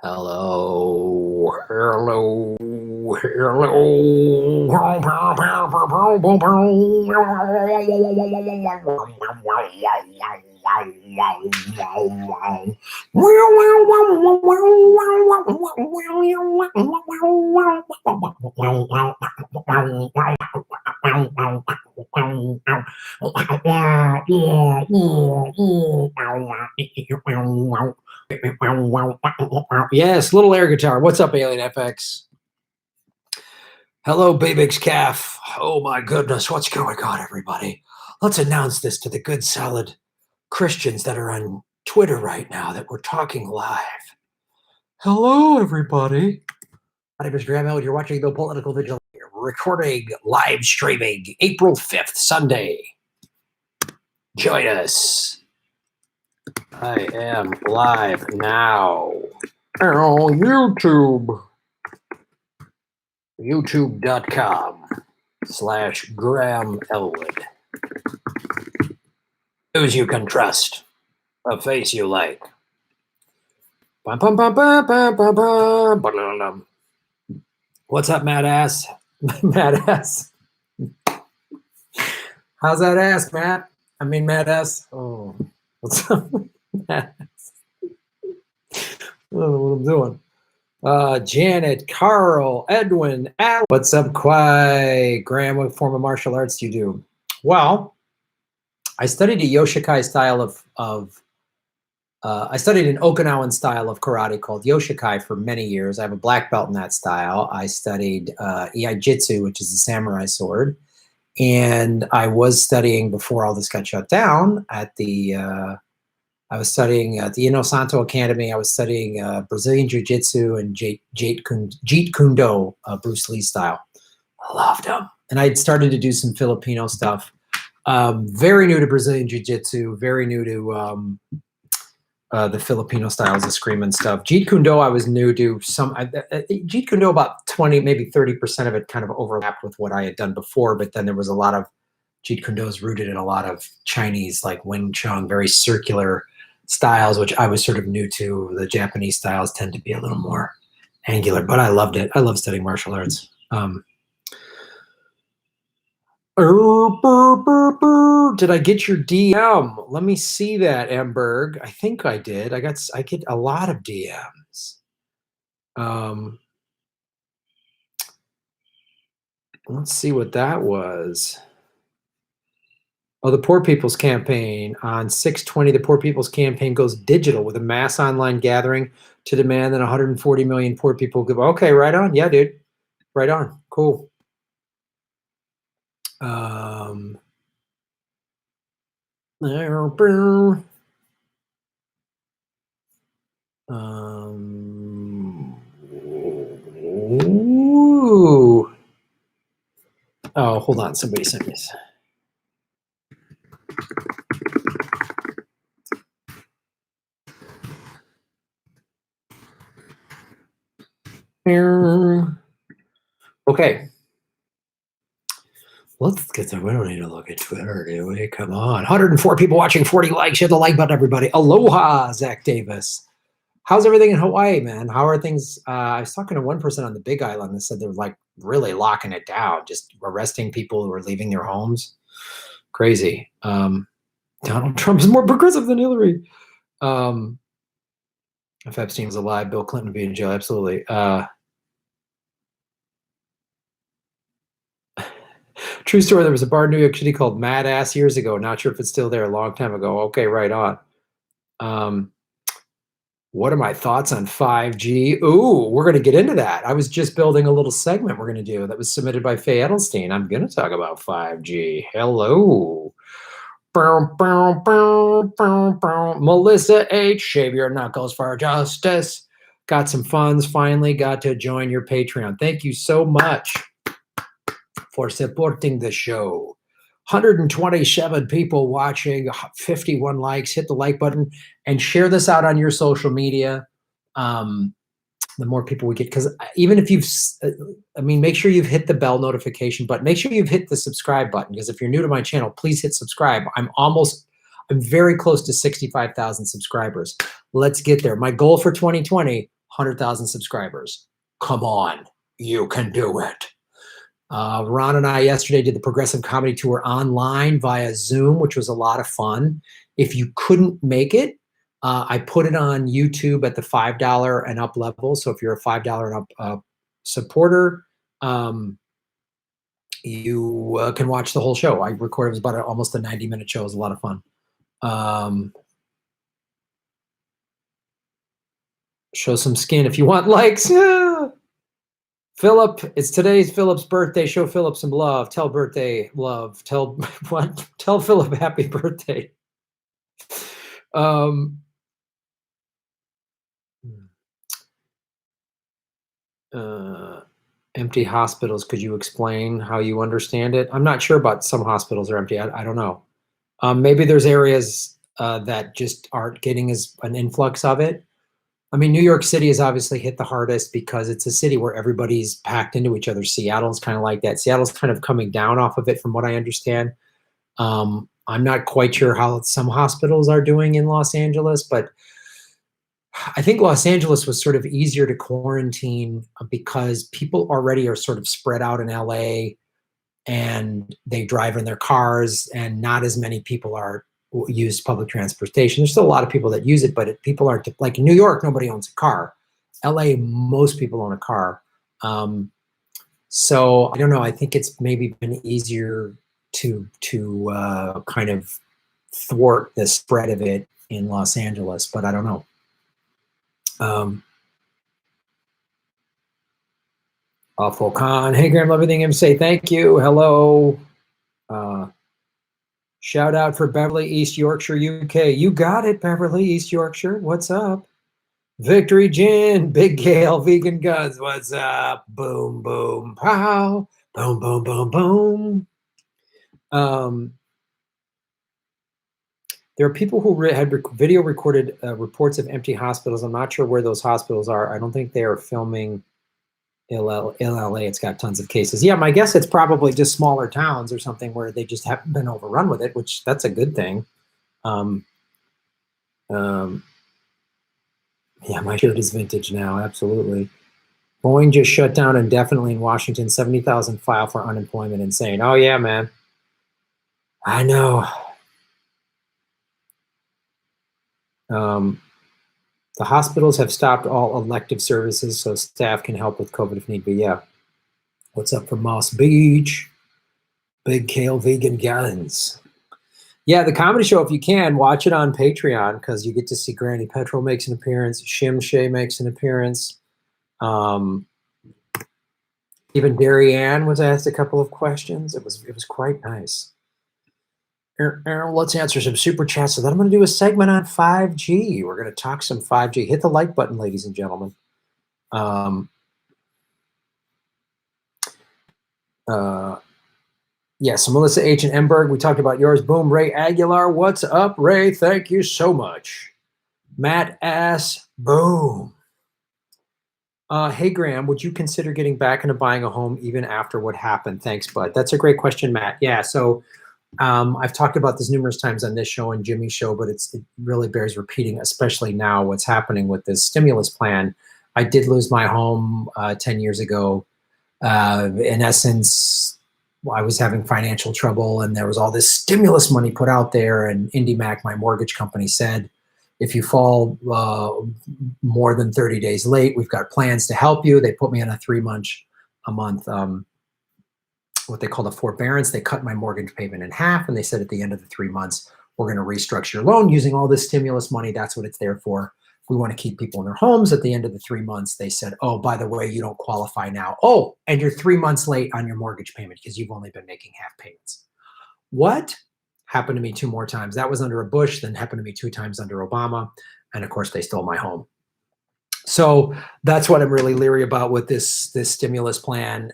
Hello, hello, hello. Yes, little air guitar. What's up, Alien FX? Hello, Babix Calf. Oh my goodness, what's going on, everybody? Let's announce this to the good, solid Christians that are on Twitter right now that we're talking live. Hello, everybody. My name is Graham Heldt. You're watching The Political Vigilante. We're recording, live streaming, April 5th, Sunday. Join us. I am live now on YouTube. YouTube.com/Graham Elwood. News you can trust. A face you like. What's up, Mad Ass? Mad Ass. How's that ass, Matt? I mean, Mad Ass. Oh, what's up, Mad Ass? I don't know what I'm doing. Janet, Carl, Edwin, Al. What's up, Quai? Graham, what form of martial arts do you do? Well, I studied a Yoshikai style I studied an Okinawan style of karate called Yoshikai for many years. I have a black belt in that style. I studied Iai-Jitsu, which is a samurai sword. And I was studying, before all this got shut down, at the I was studying at the Inosanto Academy. I was studying Brazilian Jiu-Jitsu and Jeet Kune Do, Bruce Lee style. I loved them. And I'd started to do some Filipino stuff. Very new to Brazilian Jiu-Jitsu, very new to the Filipino styles of screaming stuff. Jeet Kune Do, I was new to some. Jeet Kune Do, about 20, maybe 30% of it kind of overlapped with what I had done before, but then there was a lot of Jeet Kune Do's rooted in a lot of Chinese, like Wing Chun, very circular styles, which I was sort of new to. The Japanese styles tend to be a little more angular, but I loved it. I love studying martial arts. Did I get your DM? Let me see that, Amberg. I think I did. I get a lot of DMs. Let's see what that was. Oh, the Poor People's Campaign. On 6/20, the Poor People's Campaign goes digital with a mass online gathering to demand that 140 million poor people give. Okay, right on. Yeah, dude. Right on. Cool. Ooh. Oh, hold on. Somebody sent me this. Okay. Let's get there. We don't need to look at Twitter, do we? Come on. 104 people watching, 40 likes. Hit the like button, everybody. Aloha, Zach Davis. How's everything in Hawaii, man? How are things? I was talking to one person on the Big Island that said they're like really locking it down, just arresting people who are leaving their homes. Crazy. Donald Trump is more progressive than Hillary. If Epstein was alive, Bill Clinton would be in jail. Absolutely. True story. There was a bar in New York City called Mad Ass years ago. Not sure if it's still there. A long time ago. Okay, right on. What are my thoughts on 5G? Ooh, we're going to get into that. I was just building a little segment we're going to do that was submitted by Faye Edelstein. I'm going to talk about 5G. Hello. Melissa H. Shave your knuckles for justice. Got some funds. Finally got to join your Patreon. Thank you so much for supporting the show. 127 people watching, 51 likes. Hit the like button and share this out on your social media. The more people we get, because even if you've, make sure you've hit the bell notification button. Make sure you've hit the subscribe button, because if you're new to my channel, please hit subscribe. I'm very close to 65,000 subscribers. Let's get there. My goal for 2020, 100,000 subscribers. Come on, you can do it. Ron and I yesterday did the Progressive Comedy Tour online via Zoom, which was a lot of fun. If you couldn't make it, I put it on YouTube at the $5 and up level. So if you're a $5 and up supporter, you can watch the whole show. I recorded, it was about almost a 90-minute show. It was a lot of fun. Show some skin if you want likes. Philip, it's today's Philip's birthday. Show Philip some love. Tell birthday love. Tell what? Tell Philip happy birthday. Empty hospitals. Could you explain how you understand it? I'm not sure about some hospitals are empty. I don't know. Maybe there's areas that just aren't getting as an influx of it. I mean, New York City is obviously hit the hardest because it's a city where everybody's packed into each other. Seattle's kind of like that. Seattle's kind of coming down off of it from what I understand. I'm not quite sure how some hospitals are doing in Los Angeles, but I think Los Angeles was sort of easier to quarantine because people already are sort of spread out in LA and they drive in their cars and not as many people are use public transportation. There's still a lot of people that use it, but people aren't, like in New York, nobody owns a car. LA, most people own a car. So I don't know. I think it's maybe been easier to kind of thwart the spread of it in Los Angeles, but I don't know. Awful Con. Hey, Graham, love everything I'm say. Thank you. Hello. Shout out for Beverly, East Yorkshire, UK. You got it, Beverly, East Yorkshire. What's up? Victory Gin, Big Gale, Vegan Guns. What's up? Boom, boom, pow. Boom, boom, boom, boom. There are people who had video recorded reports of empty hospitals. I'm not sure where those hospitals are. I don't think they are filming LA. It's got tons of cases. Yeah, my guess it's probably just smaller towns or something where they just haven't been overrun with it, which that's a good thing. Yeah, my shirt is vintage now. Absolutely. Boeing just shut down indefinitely in Washington. 70,000 file for unemployment. Insane. Oh yeah, man. I know. The hospitals have stopped all elective services so staff can help with COVID if need be. Yeah. What's up from Moss Beach? Big Kale Vegan Guns. Yeah, the comedy show, if you can, watch it on Patreon because you get to see Granny Petrol makes an appearance. Shim Shay makes an appearance. Even Derry Ann was asked a couple of questions. It was quite nice. Let's answer some super chats. So then I'm going to do a segment on 5G. We're going to talk some 5G. Hit the like button, ladies and gentlemen. Yes, Melissa H. and Emberg, we talked about yours. Boom, Ray Aguilar. What's up, Ray? Thank you so much. Matt S. Boom. Hey, Graham, would you consider getting back into buying a home even after what happened? Thanks, bud. That's a great question, Matt. Yeah, so I've talked about this numerous times on this show and Jimmy's show, but it really bears repeating, especially now what's happening with this stimulus plan. I did lose my home 10 years ago. In essence, I was having financial trouble and there was all this stimulus money put out there, and IndyMac, my mortgage company, said, if you fall more than 30 days late, we've got plans to help you. They put me on a 3-month what they call the forbearance. They cut my mortgage payment in half, and they said at the end of the 3 months, we're going to restructure your loan using all this stimulus money. That's what it's there for. We want to keep people in their homes. At the end of the 3 months, they said, oh, by the way, you don't qualify now. Oh, and you're 3 months late on your mortgage payment because you've only been making half payments. What? Happened to me 2 more times. That was under a Bush, then happened to me 2 times under Obama. And of course, they stole my home. So that's what I'm really leery about with this stimulus plan.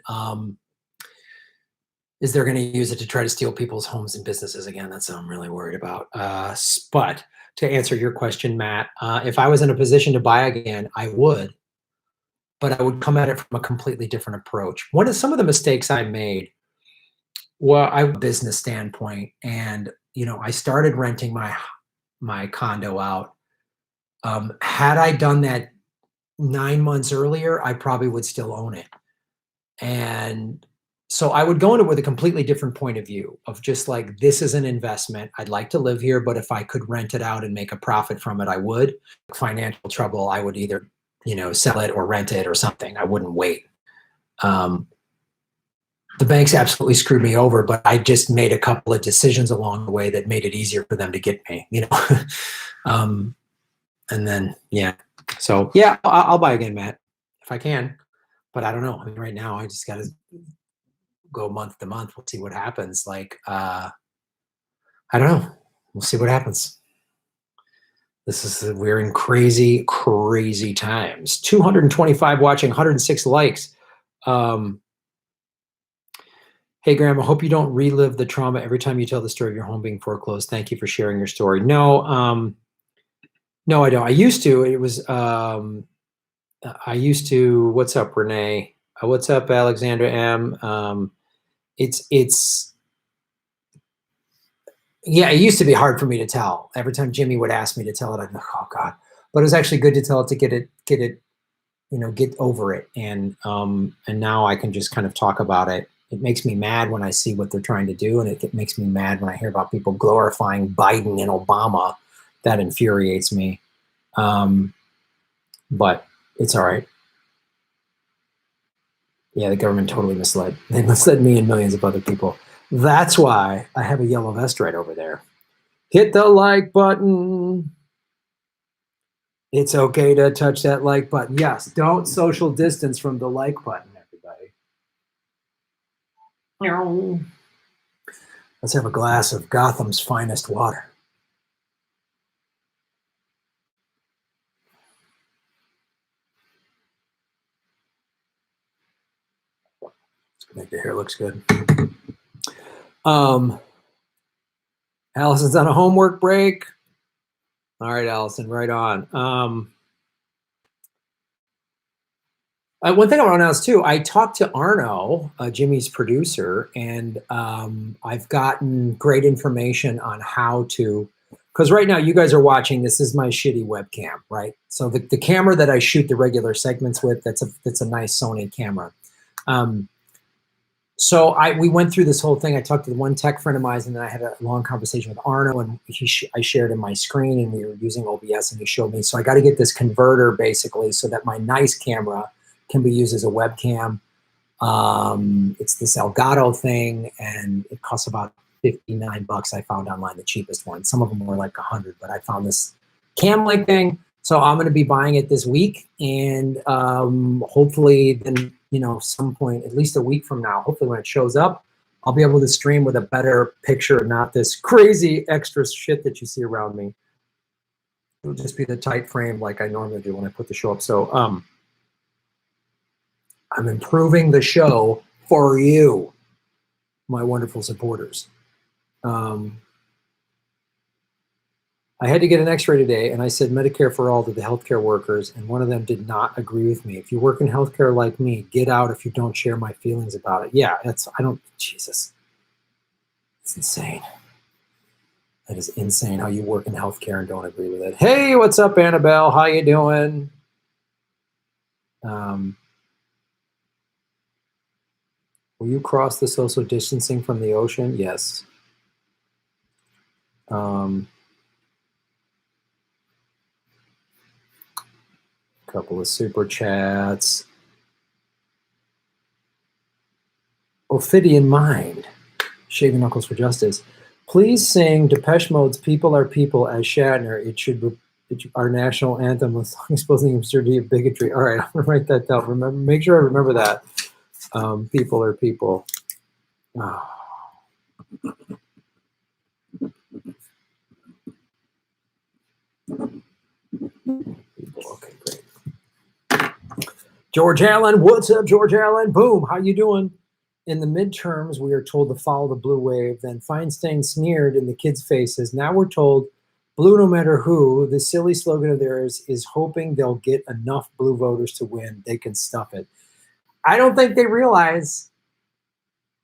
Is they're going to use it to try to steal people's homes and businesses again? That's what I'm really worried about. But to answer your question, Matt, if I was in a position to buy again, I would, but I would come at it from a completely different approach. One of some of the mistakes I made, well, I have a business standpoint, and I started renting my condo out. Had I done that 9 months earlier, I probably would still own it. And so I would go into it with a completely different point of view of just like, this is an investment. I'd like to live here, but if I could rent it out and make a profit from it, I would. Financial trouble, I would either, sell it or rent it or something. I wouldn't wait. The banks absolutely screwed me over, but I just made a couple of decisions along the way that made it easier for them to get me, and then, yeah. So yeah, I'll buy again, Matt, if I can, but I don't know. I mean, right now I just got to go month to month. We'll see what happens. Like, I don't know. We'll see what happens. We're in crazy, crazy times. 225 watching, 106 likes. Hey, Graham, I hope you don't relive the trauma every time you tell the story of your home being foreclosed. Thank you for sharing your story. No, no, I don't. I used to. It was, I used to. What's up, Renee? What's up, Alexandra M? Yeah, it used to be hard for me to tell. Every time Jimmy would ask me to tell it, I'd be like, oh God. But it was actually good to tell it, to get it, get over it. And now I can just kind of talk about it. It makes me mad when I see what they're trying to do, and it makes me mad when I hear about people glorifying Biden and Obama. That infuriates me. But it's all right. Yeah, the government totally misled. They misled me and millions of other people. That's why I have a yellow vest right over there. Hit the like button. It's okay to touch that like button. Yes, don't social distance from the like button, everybody. Let's have a glass of Gotham's finest water. Let's make the hair looks good. Allison's on a homework break. All right, Allison, right on. One thing I want to announce too, I talked to Arno, Jimmy's producer, and I've gotten great information on how to, because right now you guys are watching, this is my shitty webcam, right? So the camera that I shoot the regular segments with, that's a nice Sony camera. So we went through this whole thing. I talked to one tech friend of mine, and then I had a long conversation with Arno, and I shared in my screen, and we were using OBS, and he showed me. So I got to get this converter basically so that my nice camera can be used as a webcam. It's this Elgato thing, and it costs about $59 I found online, the cheapest one. Some of them were like 100, but I found this cam-like thing. So I'm going to be buying it this week, and hopefully then, some point, at least a week from now, hopefully when it shows up, I'll be able to stream with a better picture, not this crazy extra shit that you see around me. It'll just be the tight frame like I normally do when I put the show up. So I'm improving the show for you, my wonderful supporters. I had to get an x-ray today, and I said Medicare for all to the healthcare workers, and one of them did not agree with me. If you work in healthcare like me, get out if you don't share my feelings about it. Yeah, Jesus. It's insane. That is insane how you work in healthcare and don't agree with it. Hey, what's up, Annabelle? How you doing? Will you cross the social distancing from the ocean? Yes. Couple of super chats. Ophidian Mind, Shaving Knuckles for Justice. Please sing Depeche Mode's People Are People as Shatner. It should be our national anthem with exposing the absurdity of bigotry. All right, I'm going to write that down. Make sure I remember that. People are people. Oh. Okay, great. George Allen, what's up, George Allen? Boom, how you doing? In the midterms, we are told to follow the blue wave. Then Feinstein sneered in the kids' faces. Now we're told blue no matter who. The silly slogan of theirs is hoping they'll get enough blue voters to win. They can stuff it. I don't think they realize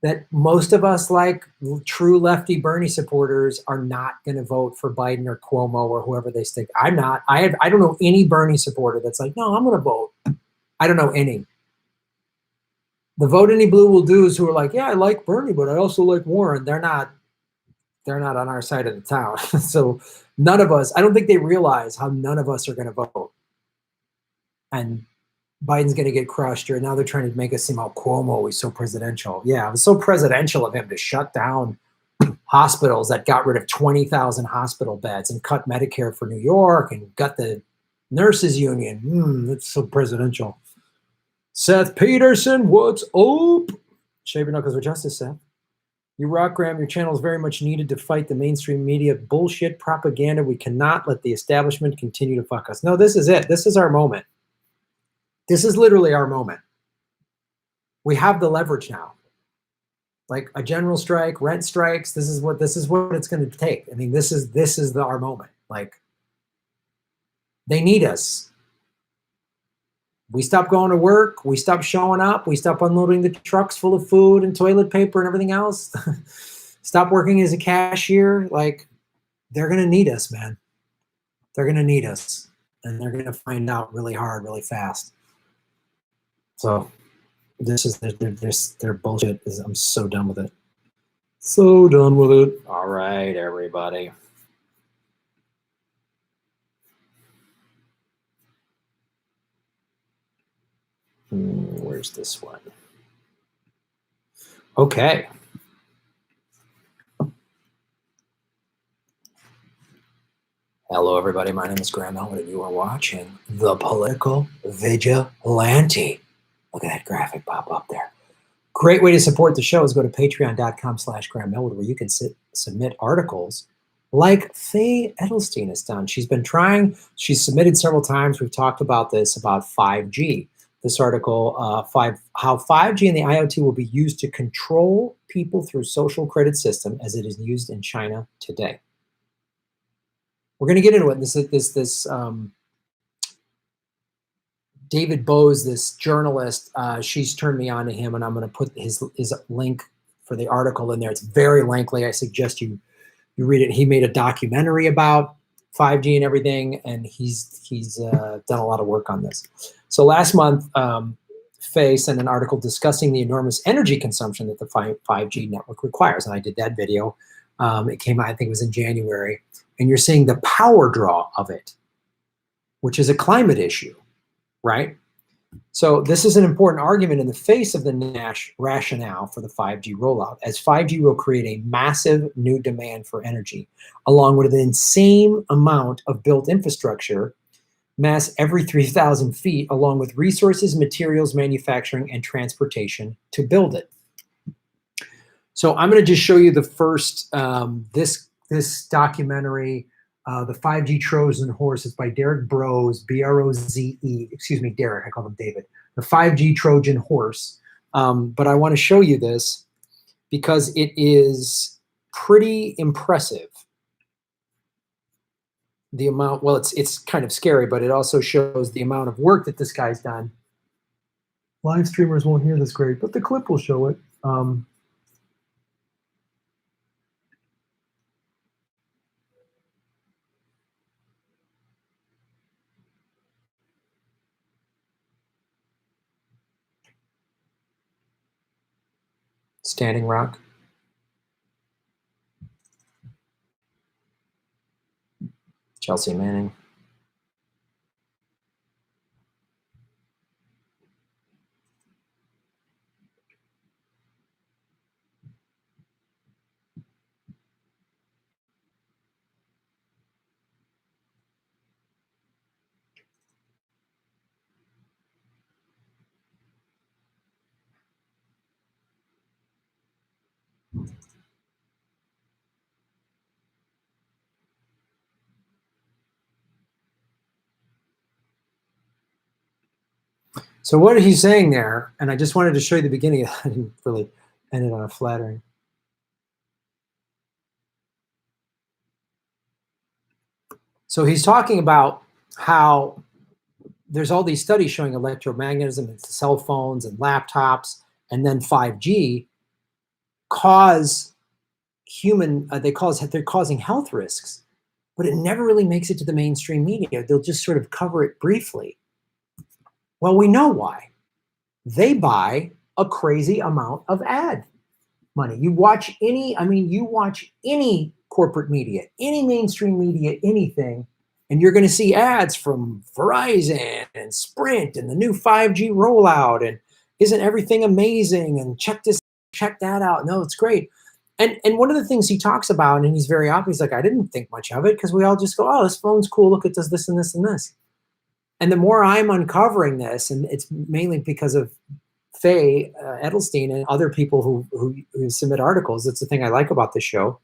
that most of us, like true lefty Bernie supporters, are not going to vote for Biden or Cuomo or whoever they stick. I'm not. I don't know any Bernie supporter that's like, no, I'm going to vote. I don't know any. The vote any blue will do is who are like, yeah, I like Bernie, but I also like Warren. They're not on our side of the town. So none of us, I don't think they realize how none of us are going to vote. And Biden's going to get crushed, or now they're trying to make us seem, oh, Cuomo is so presidential. Yeah, it was so presidential of him to shut down hospitals that got rid of 20,000 hospital beds and cut Medicare for New York and got the nurses union. That's so presidential. Seth Peterson, what's up? Shave your knuckles with justice, Seth. You rock, Graham. Your channel is very much needed to fight the mainstream media bullshit propaganda. We cannot let the establishment continue to fuck us. No, this is it. This is our moment. This is literally our moment. We have the leverage now. Like a general strike, rent strikes. This is what it's going to take. I mean, this is our moment. Like, they need us. We stop going to work. We stop showing up. We stop unloading the trucks full of food and toilet paper and everything else. Stop working as a cashier. Like, they're going to need us, man. They're going to need us. And they're going to find out really hard, really fast. So this is their bullshit. I'm so done with it. So done with it. All right, everybody. Where's this one? Okay. Hello, everybody. My name is Graham Heldt, and you are watching The Political Vigilante. Look at that graphic pop up there. Great way to support the show is go to patreon.com/Graham Heldt, where you can submit articles like Faye Edelstein has done. She's been trying. She's submitted several times. We've talked about this, about 5G. This article, how 5G and the IoT will be used to control people through social credit system as it is used in China today. We're going to get into it. This David Bose, this journalist, she's turned me on to him, and I'm going to put his link for the article in there. It's very lengthy. I suggest you read it. He made a documentary about 5G and everything, and he's done a lot of work on this. So last month, Faye sent an article discussing the enormous energy consumption that the 5G network requires, and I did that video. It came out, I think it was in January, and you're seeing the power draw of it, which is a climate issue, right? So this is an important argument in the face of the rationale for the 5G rollout, as 5G will create a massive new demand for energy, along with an insane amount of built infrastructure, mass every 3,000 feet, along with resources, materials, manufacturing, and transportation to build it. So I'm going to just show you the first, this documentary, The 5G Trojan Horse, is by Derek Broze, B-R-O-Z-E, excuse me, Derek, I call him David. The 5G Trojan Horse. But I want to show you this because it is pretty impressive. The amount, well, it's kind of scary, but it also shows the amount of work that this guy's done. Live streamers won't hear this great, but the clip will show it. Standing Rock. Chelsea Manning. So what he's saying there, and I just wanted to show you the beginning, I didn't really end it on a flattering. So he's talking about how there's all these studies showing electromagnetism in cell phones and laptops, and then 5G. cause they're causing health risks, but it never really makes it to the mainstream media. They'll just sort of cover it briefly. Well, we know why. They buy a crazy amount of ad money. You watch any corporate media, any mainstream media, anything, and you're going to see ads from Verizon and Sprint and the new 5G rollout and isn't everything amazing and check that out. No, it's great. And one of the things he talks about, and he's very obvious, like, I didn't think much of it because we all just go, oh, this phone's cool. Look, it does this and this and this. And the more I'm uncovering this, and it's mainly because of Faye Edelstein and other people who submit articles. That's the thing I like about this show,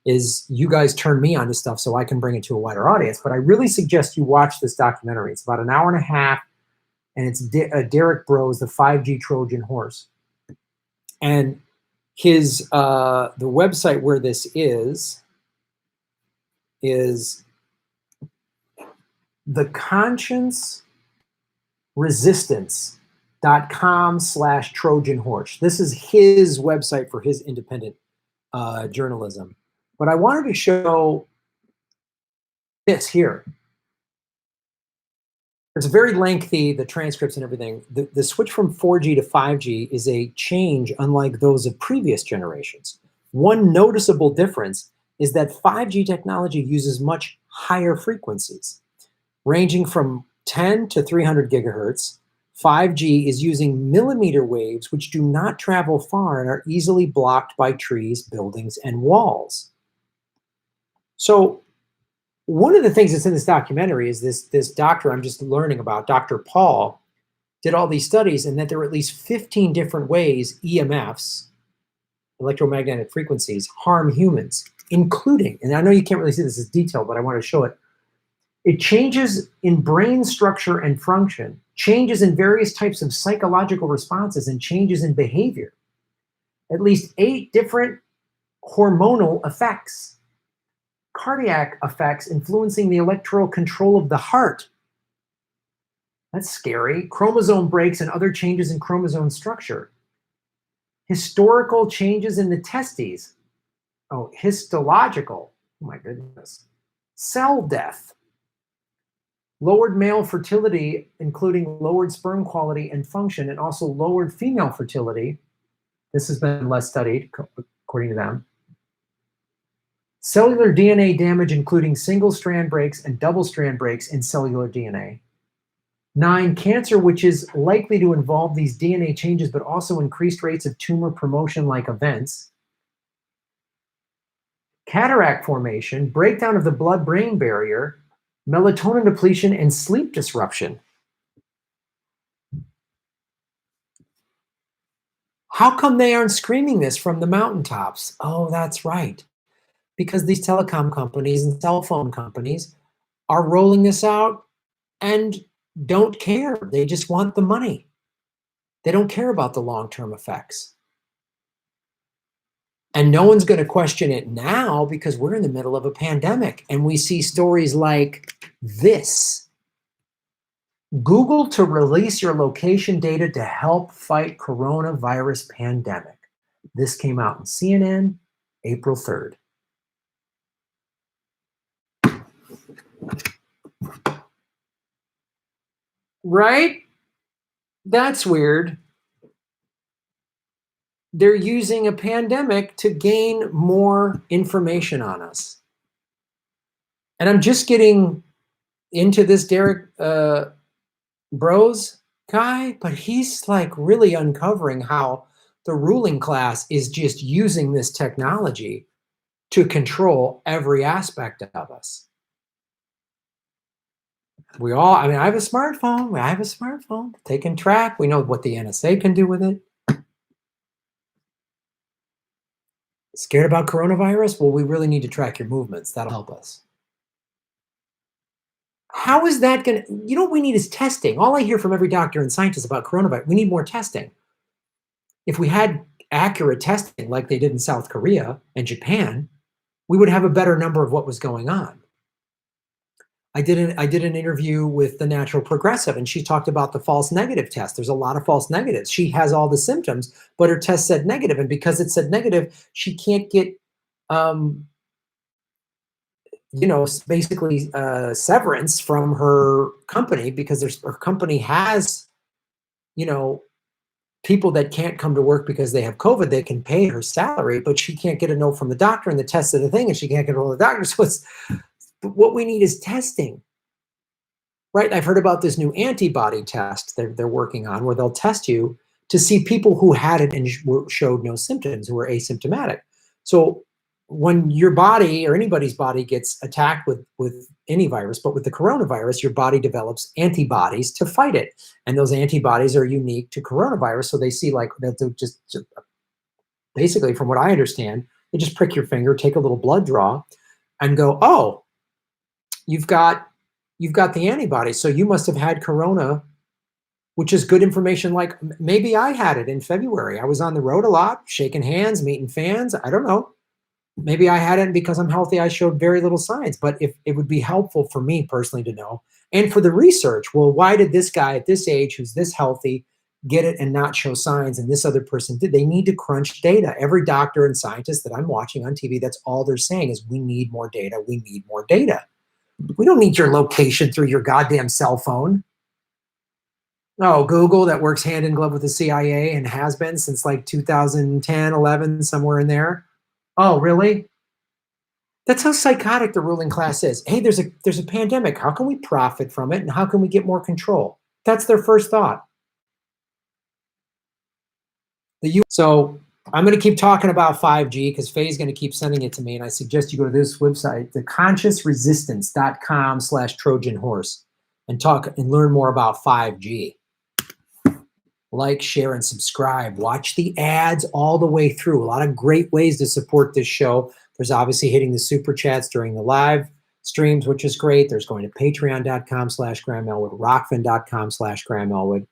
is you guys turn me on to stuff so I can bring it to a wider audience. But I really suggest you watch this documentary. It's about an hour and a half, and it's Derek Bro's The 5G Trojan Horse. And his the website where this is the conscience resistance.com/Trojan Horse. This is his website for his independent journalism. But I wanted to show this here. It's very lengthy, the transcripts and everything. The switch from 4G to 5G is a change unlike those of previous generations. One noticeable difference is that 5G technology uses much higher frequencies, ranging from 10 to 300 gigahertz. 5G is using millimeter waves, which do not travel far and are easily blocked by trees, buildings, and walls. So one of the things that's in this documentary is this doctor I'm just learning about, Dr. Paul, did all these studies, and that there were at least 15 different ways EMFs, electromagnetic frequencies, harm humans, including, and I know you can't really see this as detailed, but I want to show it. It changes in brain structure and function, changes in various types of psychological responses, and changes in behavior. At least 8 different hormonal effects, cardiac effects influencing the electrical control of the heart. That's scary. Chromosome breaks and other changes in chromosome structure. Historical changes in the testes. Oh, histological. Oh my goodness. Cell death. Lowered male fertility, including lowered sperm quality and function, and also lowered female fertility. This has been less studied, according to them. Cellular DNA damage, including single-strand breaks and double-strand breaks in cellular DNA. 9, cancer, which is likely to involve these DNA changes, but also increased rates of tumor promotion-like events. Cataract formation, breakdown of the blood-brain barrier, melatonin depletion, and sleep disruption. How come they aren't screaming this from the mountaintops? Oh, that's right. Because these telecom companies and cell phone companies are rolling this out and don't care. They just want the money. They don't care about the long-term effects. And no one's going to question it now because we're in the middle of a pandemic and we see stories like this. Google to release your location data to help fight coronavirus pandemic. This came out in CNN, April 3rd. Right? That's weird. They're using a pandemic to gain more information on us. And I'm just getting into this Derek Bros guy, but he's like really uncovering how the ruling class is just using this technology to control every aspect of us. We all, I mean, I have a smartphone, they can track. We know what the NSA can do with it. Scared about coronavirus? Well, we really need to track your movements. That'll help us. How is that going to, you know what we need is testing. All I hear from every doctor and scientist about coronavirus, we need more testing. If we had accurate testing like they did in South Korea and Japan, we would have a better number of what was going on. I did an interview with the Natural Progressive, and she talked about the false negative test. There's a lot of false negatives. She has all the symptoms, but her test said negative, and because it said negative, she can't get, basically severance from her company because her company has, people that can't come to work because they have COVID. They can pay her salary, but she can't get a note from the doctor, and the test of the thing, and she can't get a hold of the doctor. So what we need is testing. Right, I've heard about this new antibody test they're working on where they'll test you to see people who had it and showed no symptoms, who were asymptomatic. So when your body or anybody's body gets attacked with any virus, but with the coronavirus, your body develops antibodies to fight it. And those antibodies are unique to coronavirus. So they see like that just basically, from what I understand, they just prick your finger, take a little blood draw, and go, oh, you've got the antibodies, so you must have had corona, which is good information. Like maybe I had it in February. I was on the road a lot, shaking hands, meeting fans. I don't know. Maybe I had it, and because I'm healthy, I showed very little signs. But if it would be helpful for me personally to know, and for the research, well, why did this guy at this age, who's this healthy, get it and not show signs, and this other person did? They need to crunch data. Every doctor and scientist that I'm watching on TV, that's all they're saying is we need more data. We need more data. We don't need your location through your goddamn cell phone. Oh, Google, that works hand in glove with the CIA and has been since like 2010, 11, somewhere in there. Oh, really? That's how psychotic the ruling class is. Hey, there's a pandemic. How can we profit from it, and how can we get more control? That's their first thought. So I'm going to keep talking about 5G because Faye's going to keep sending it to me, and I suggest you go to this website, theconsciousresistance.com/Trojan horse, and talk and learn more about 5G. Like, share, and subscribe. Watch the ads all the way through. A lot of great ways to support this show. There's obviously hitting the super chats during the live streams, which is great. There's going to patreon.com/Graham Elwood, rockfin.com/Graham Elwood.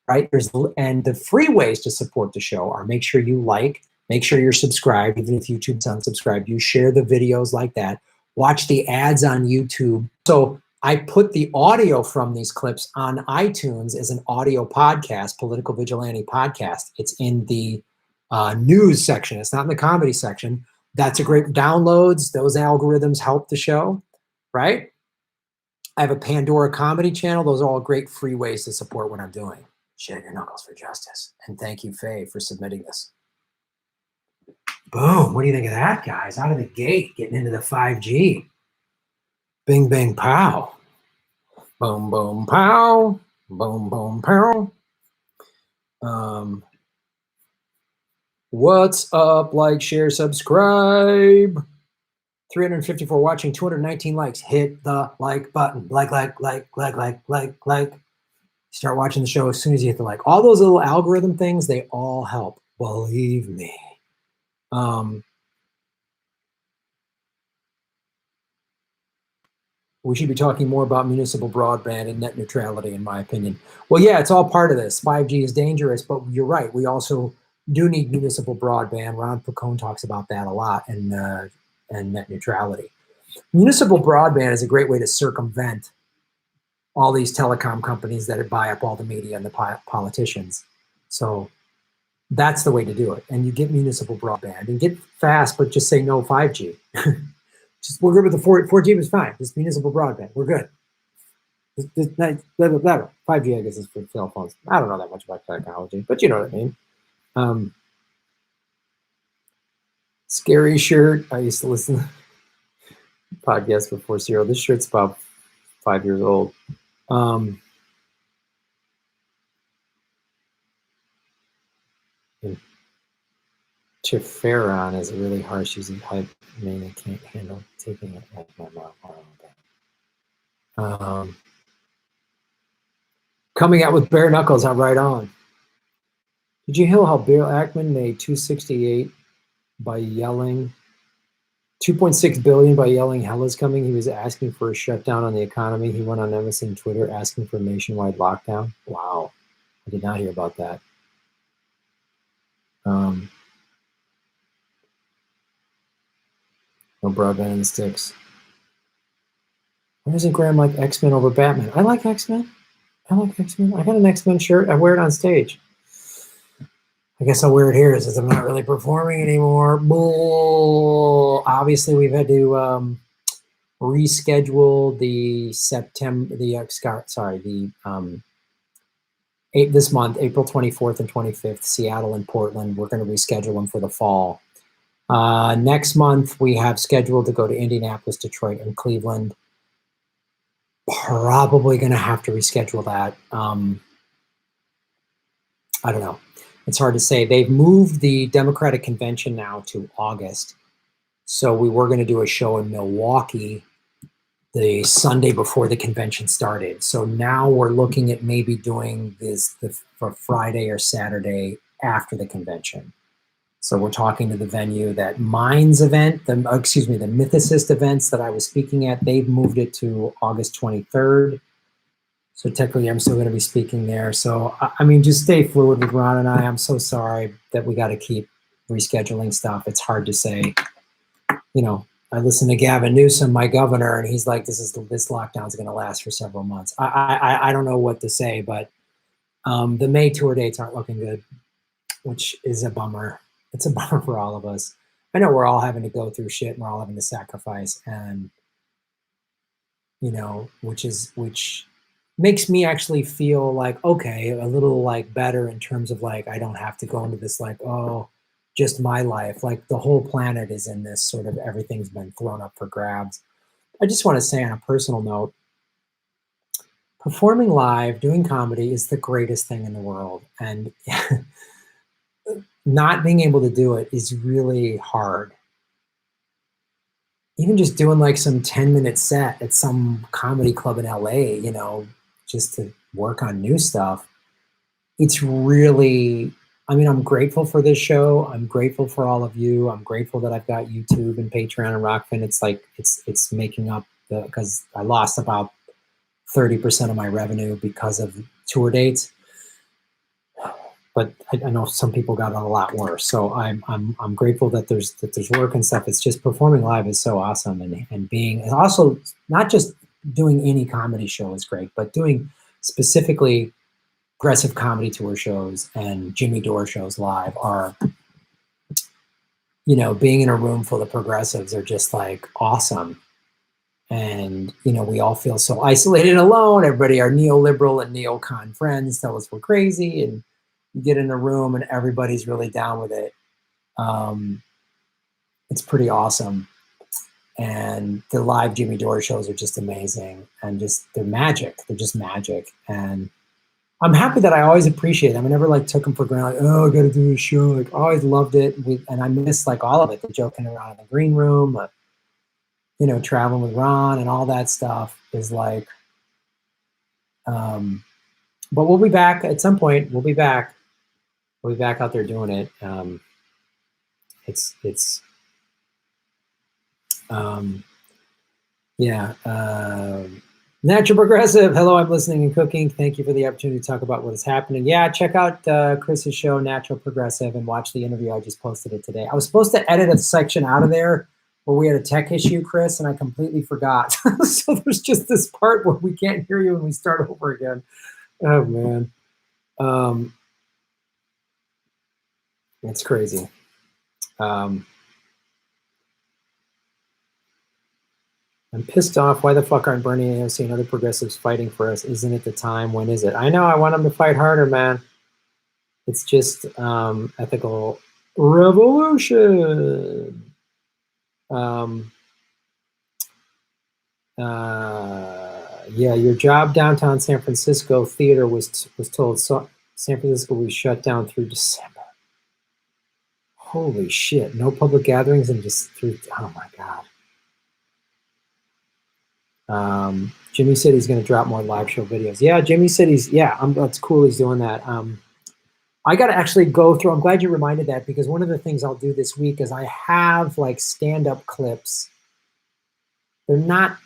Right? And the free ways to support the show are make sure you like, make sure you're subscribed, even if YouTube's unsubscribed. You share the videos like that. Watch the ads on YouTube. So I put the audio from these clips on iTunes as an audio podcast, Political Vigilante podcast. It's in the news section. It's not in the comedy section. That's a great downloads. Those algorithms help the show, right? I have a Pandora comedy channel. Those are all great free ways to support what I'm doing. Share your knuckles for justice. And thank you, Faye, for submitting this. Boom. What do you think of that, guys? Out of the gate, getting into the 5G. Bing, bang, pow. Boom, boom, pow. Boom, boom, pow. What's up? Like, share, subscribe. 354 watching, 219 likes. Hit the like button. Like. Start watching the show as soon as you hit the like. All those little algorithm things, they all help. Believe me. We should be talking more about municipal broadband and net neutrality, in my opinion. Well, yeah, it's all part of this. 5G is dangerous, but you're right. We also do need municipal broadband. Ron Pacone talks about that a lot, and net neutrality. Municipal broadband is a great way to circumvent all these telecom companies that buy up all the media and the politicians. So that's the way to do it. And you get municipal broadband and get fast, but just say no 5G. We're good with the 4G was fine. Just municipal broadband. We're good. 5G, I guess, is for cell phones. I don't know that much about technology, but you know what I mean. Scary shirt. I used to listen to podcasts before Zero. This shirt's about 5 years old. Tiferon is really harsh using hype. I mean, I can't handle taking it like my mom. Coming out with bare knuckles, I'm right on. Did you hear how Bill Ackman made 268 by yelling 2.6 billion by yelling hell is coming? He was asking for a shutdown on the economy. He went on MSN Twitter asking for a nationwide lockdown. Wow, I did not hear about that. No broadband in the sticks. Why doesn't Graham like X-Men over Batman? I like X-Men. I like X-Men. I got an X-Men shirt. I wear it on stage. I guess I'll wear it here since I'm not really performing anymore. Bull. Obviously, we've had to reschedule the this month, April 24th and 25th, Seattle and Portland. We're going to reschedule them for the fall. Next month, we have scheduled to go to Indianapolis, Detroit, and Cleveland. Probably going to have to reschedule that. I don't know. It's hard to say. They've moved the Democratic Convention now to August. So we were going to do a show in Milwaukee the Sunday before the convention started. So now we're looking at maybe doing this for Friday or Saturday after the convention. So we're talking to the venue that Minds event, the Mythicist events that I was speaking at, they've moved it to August 23rd. So technically I'm still going to be speaking there. So, I mean, just stay fluid with Ron and I. I'm so sorry that we got to keep rescheduling stuff. It's hard to say. You know, I listen to Gavin Newsom, my governor, and he's like, this lockdown is going to last for several months. I don't know what to say, but the May tour dates aren't looking good, which is a bummer. It's a bummer for all of us. I know we're all having to go through shit and we're all having to sacrifice, and, you know, which makes me actually feel like, okay, a little like better in terms of like, I don't have to go into this like, oh, just my life. Like the whole planet is in this sort of, everything's been thrown up for grabs. I just want to say on a personal note, performing live, doing comedy is the greatest thing in the world. And not being able to do it is really hard. Even just doing like some 10-minute set at some comedy club in LA, you know, just to work on new stuff. It's really, I mean, I'm grateful for this show. I'm grateful for all of you. I'm grateful that I've got YouTube and Patreon and Rockfin. It's like, it's making up because I lost about 30% of my revenue because of tour dates. But I know some people got it a lot worse. So I'm grateful that there's work and stuff. It's just performing live is so awesome, and being, and also not just doing any comedy show is great, but doing specifically progressive comedy tour shows and Jimmy Dore shows live are, you know, being in a room full of progressives are just like awesome. And, you know, we all feel so isolated and alone. Everybody, our neoliberal and neocon friends tell us we're crazy, and you get in a room and everybody's really down with it. It's pretty awesome. And the live Jimmy Dore shows are just amazing, and just, they're magic. They're just magic. And I'm happy that I always appreciate them. I never like took them for granted. Like, oh, I got to do a show. Like, I always loved it. And I miss like all of it. The joking around in the green room, you know, traveling with Ron and all that stuff is like, but we'll be back at some point. We'll be back. We'll be back out there doing it. Natural Progressive. Hello, I'm listening and cooking. Thank you for the opportunity to talk about what is happening. Yeah, check out Chris's show, Natural Progressive, and watch the interview. I just posted it today. I was supposed to edit a section out of there where we had a tech issue, Chris, and I completely forgot. So there's just this part where we can't hear you and we start over again. Oh, man. It's crazy. I'm pissed off. Why the fuck aren't Bernie and AOC and other progressives fighting for us? Isn't it the time? When is it? I know. I want them to fight harder, man. It's just ethical revolution. Yeah, your job downtown San Francisco theater was told San Francisco was shut down through December. Holy shit! No public gatherings and just through. Oh my god. Jimmy said he's going to drop more live show videos. Yeah, Jimmy said he's. Yeah, that's cool. He's doing that. I got to actually go through. I'm glad you reminded that, because one of the things I'll do this week is I have like stand-up clips. They're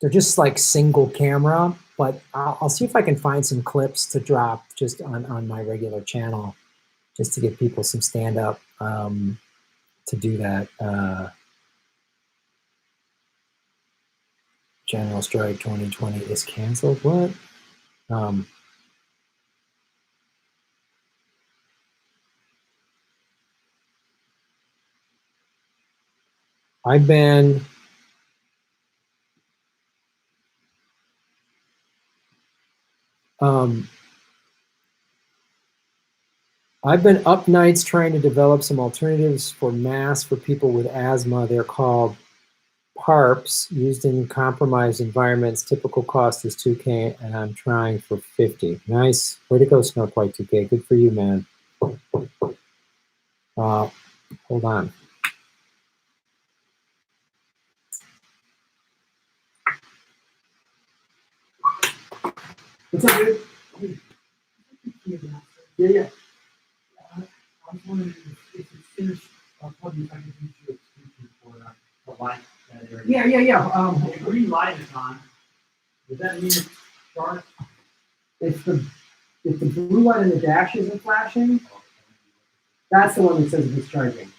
just like single camera, but I'll see if I can find some clips to drop just on my regular channel, just to give people some stand-up to do that. General strike 2020 is canceled. What? I've been up nights trying to develop some alternatives for masks for people with asthma. They're called PARPs, used in compromised environments. Typical cost is $2K, and I'm trying for $50. Nice. Way to go, Snow White 2K. Good for you, man. Hold on. What's up, dude? Yeah. I was wondering if it's finished, probably if I could use your extension for the light that area. Yeah. The green light is on. Does that mean it's dark? If the blue light in the dash isn't flashing, that's the one that says it's charging.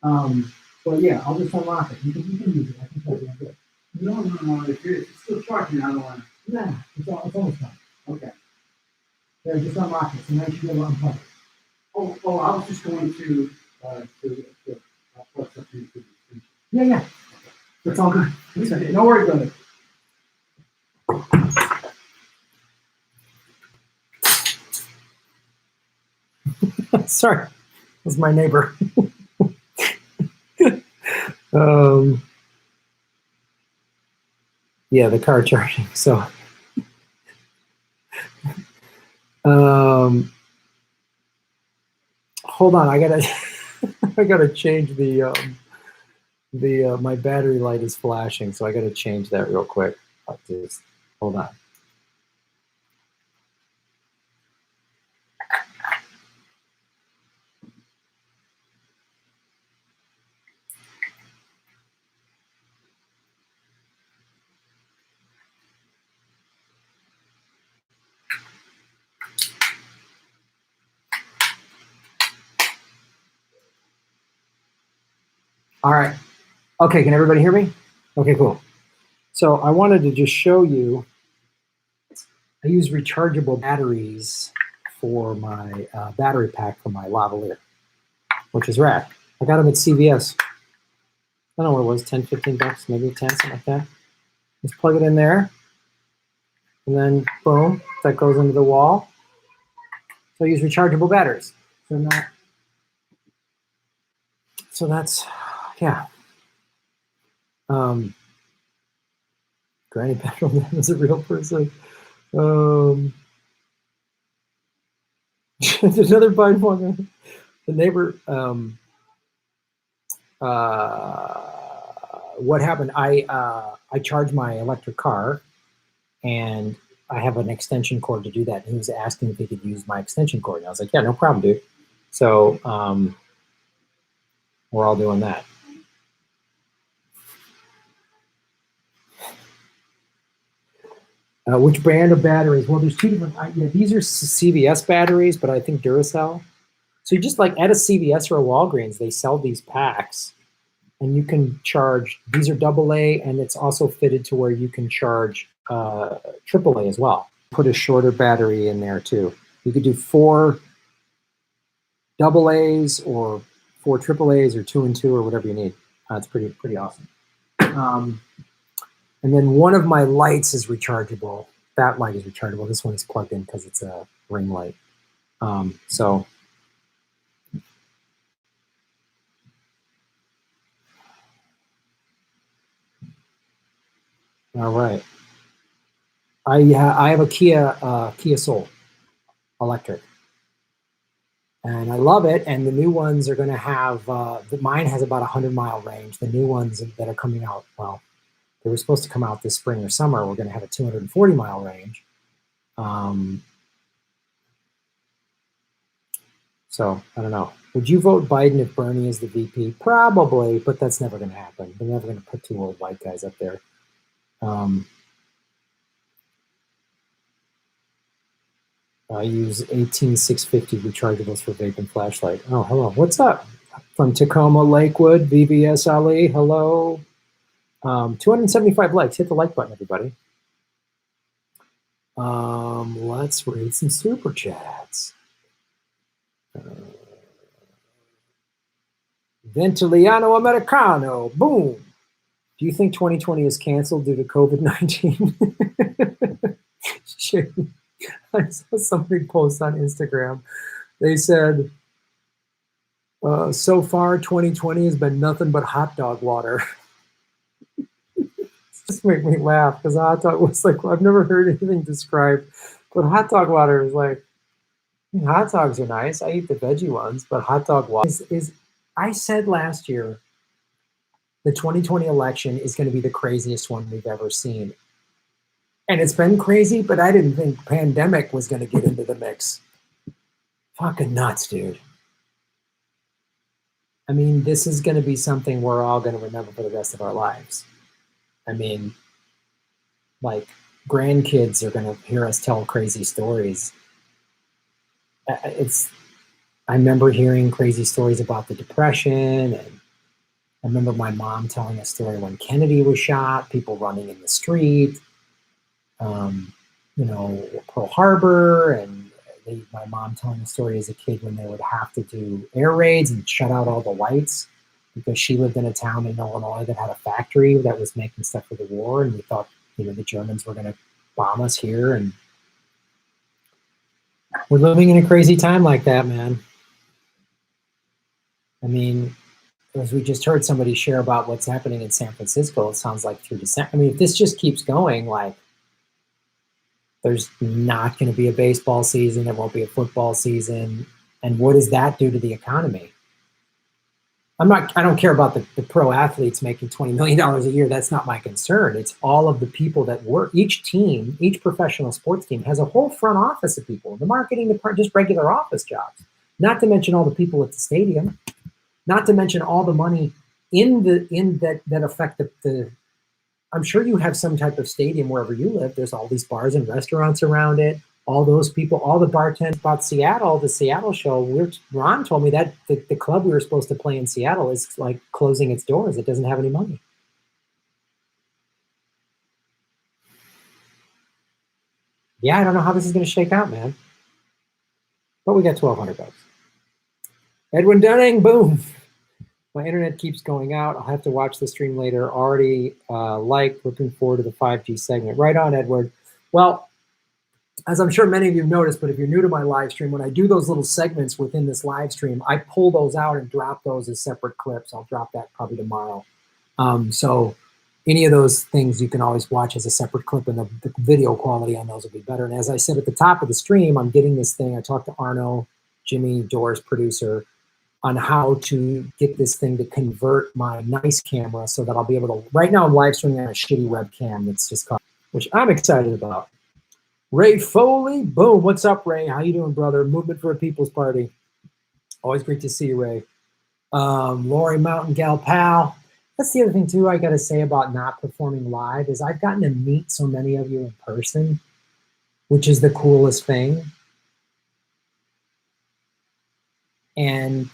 But yeah, I'll just unlock it. You can use it. I can tell you good. No. If it's still charging, I don't want it. Nah, it's almost done. Okay. Yeah, just unlock it. So now you should be able to unplug it. Oh, I was just going to plug something to the. Yeah. That's all good. No worries about it. Sorry, that's my neighbor. Yeah, the car charging. So, hold on, I gotta change the my battery light is flashing, so I gotta change that real quick. Just hold on. All right. Okay, can everybody hear me? Okay, cool. So I wanted to just show you, I use rechargeable batteries for my battery pack for my lavalier, which is rad. I got them at CVS. I don't know what it was, 10, 15 bucks, maybe 10, something like that. Just plug it in there, and then boom, that goes into the wall. So I use rechargeable batteries. So that's, yeah. Granny Petrol is a real person. There's another Biden one. The neighbor, what happened, I charged my electric car, and I have an extension cord to do that. And he was asking if he could use my extension cord. And I was like, yeah, no problem, dude. So we're all doing that. Which brand of batteries? Well, there's two different. These are CVS batteries, but I think Duracell. So you just like at a CVS or a Walgreens, they sell these packs, and you can charge. These are AA, and it's also fitted to where you can charge AAA as well. Put a shorter battery in there too. You could do 4 AA's or 4 AAA's or 2 and 2 or whatever you need. It's pretty awesome. And then one of my lights is rechargeable. That light is rechargeable. This one is plugged in because it's a ring light. So all right. I have a Kia Soul electric, and I love it. And the new ones are going to have mine has about 100-mile range. The new ones that are coming out, well, they were supposed to come out this spring or summer. We're going to have a 240-mile range. So I don't know. Would you vote Biden if Bernie is the VP? Probably, but that's never going to happen. They're never going to put 2 old white guys up there. I use 18650 rechargeables for vape and flashlight. Oh, hello. What's up? From Tacoma, Lakewood, VBS Ali. Hello. 275 likes. Hit the like button, everybody. Let's read some super chats. Ventiliano Americano. Boom. Do you think 2020 is canceled due to COVID-19? I saw somebody post on Instagram. They said, so far 2020 has been nothing but hot dog water. Just make me laugh because hot dog was like, I've never heard anything described, but hot dog water is like, hot dogs are nice. I eat the veggie ones, but hot dog water is I said last year, the 2020 election is going to be the craziest one we've ever seen. And it's been crazy, but I didn't think pandemic was going to get into the mix. Fucking nuts, dude. I mean, this is going to be something we're all going to remember for the rest of our lives. I mean, like, grandkids are going to hear us tell crazy stories. I remember hearing crazy stories about the Depression, and I remember my mom telling a story when Kennedy was shot, people running in the street, you know, Pearl Harbor, and my mom telling a story as a kid when they would have to do air raids and shut out all the lights because she lived in a town in Illinois that had a factory that was making stuff for the war, and we thought, you know, the Germans were going to bomb us here, and we're living in a crazy time like that, man. I mean, as we just heard somebody share about what's happening in San Francisco, it sounds like through December. I mean, if this just keeps going, like, there's not going to be a baseball season, there won't be a football season, and what does that do to the economy? I don't care about the pro athletes making $20 million a year. That's not my concern. It's all of the people that work. Each team, each professional sports team has a whole front office of people. The marketing department, just regular office jobs. Not to mention all the people at the stadium. Not to mention all the money that affect the. I'm sure you have some type of stadium wherever you live. There's all these bars and restaurants around it. All those people, all the bartenders about Seattle, the Seattle show. Ron told me that the club we were supposed to play in Seattle is like closing its doors. It doesn't have any money. Yeah, I don't know how this is going to shake out, man. But we got $1,200. Edwin Dunning, boom. My internet keeps going out. I'll have to watch the stream later. Already looking forward to the 5G segment. Right on, Edward. Well, as I'm sure many of you have noticed, but if you're new to my live stream, when I do those little segments within this live stream, I pull those out and drop those as separate clips. I'll drop that probably tomorrow. So any of those things you can always watch as a separate clip, and the video quality on those will be better. And as I said at the top of the stream, I'm getting this thing. I talked to Arno, Jimmy, Doris, producer, on how to get this thing to convert my nice camera so that I'll be able to, right now I'm live streaming on a shitty webcam that's just called, which I'm excited about. Ray Foley, boom. What's up, Ray? How you doing, brother? Movement for a People's Party. Always great to see you, Ray. Lori Mountain Gal Pal. That's the other thing, too, I got to say about not performing live is I've gotten to meet so many of you in person, which is the coolest thing. And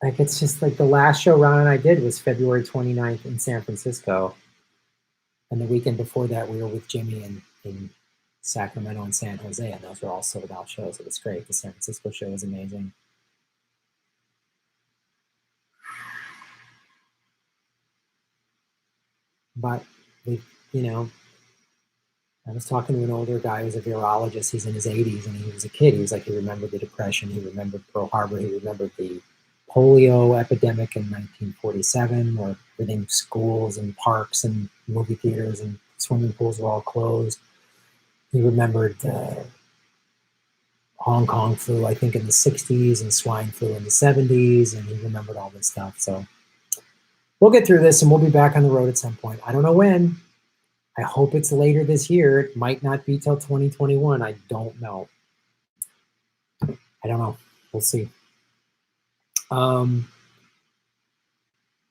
like, it's just like the last show Ron and I did was February 29th in San Francisco. And the weekend before that, we were with Jimmy in Sacramento and San Jose, and those were all sold out shows. It was great. The San Francisco show was amazing. But, you know, I was talking to an older guy who's a virologist. He's in his 80s, and he was a kid. He was like, he remembered the Depression. He remembered Pearl Harbor. He remembered the polio epidemic in 1947, where everything, schools and parks and movie theaters and swimming pools were all closed. He remembered Hong Kong flu, I think, in the 60s, and swine flu in the 70s, and he remembered all this stuff. So we'll get through this, and we'll be back on the road at some point. I don't know when. I hope it's later this year. It might not be till 2021. I don't know. I don't know. We'll see.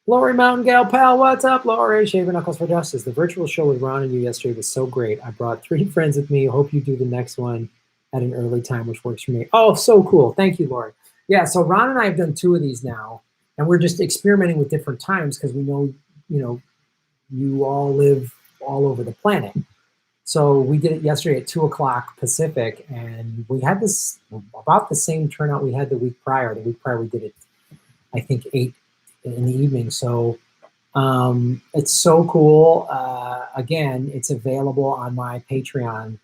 Lori Mountain Gal Pal, what's up, Lori? Shaver Knuckles for Justice. The virtual show with Ron and you yesterday was so great. I brought 3 friends with me. Hope you do the next one at an early time, which works for me. Oh, so cool. Thank you, Lori. Yeah, so Ron and I have done 2 of these now. And we're just experimenting with different times because we know, you all live all over the planet. So we did it yesterday at 2 o'clock Pacific, and we had this about the same turnout we had the week prior. The week prior we did it, I think, 8 in the evening. So it's so cool. Again, it's available on my Patreon.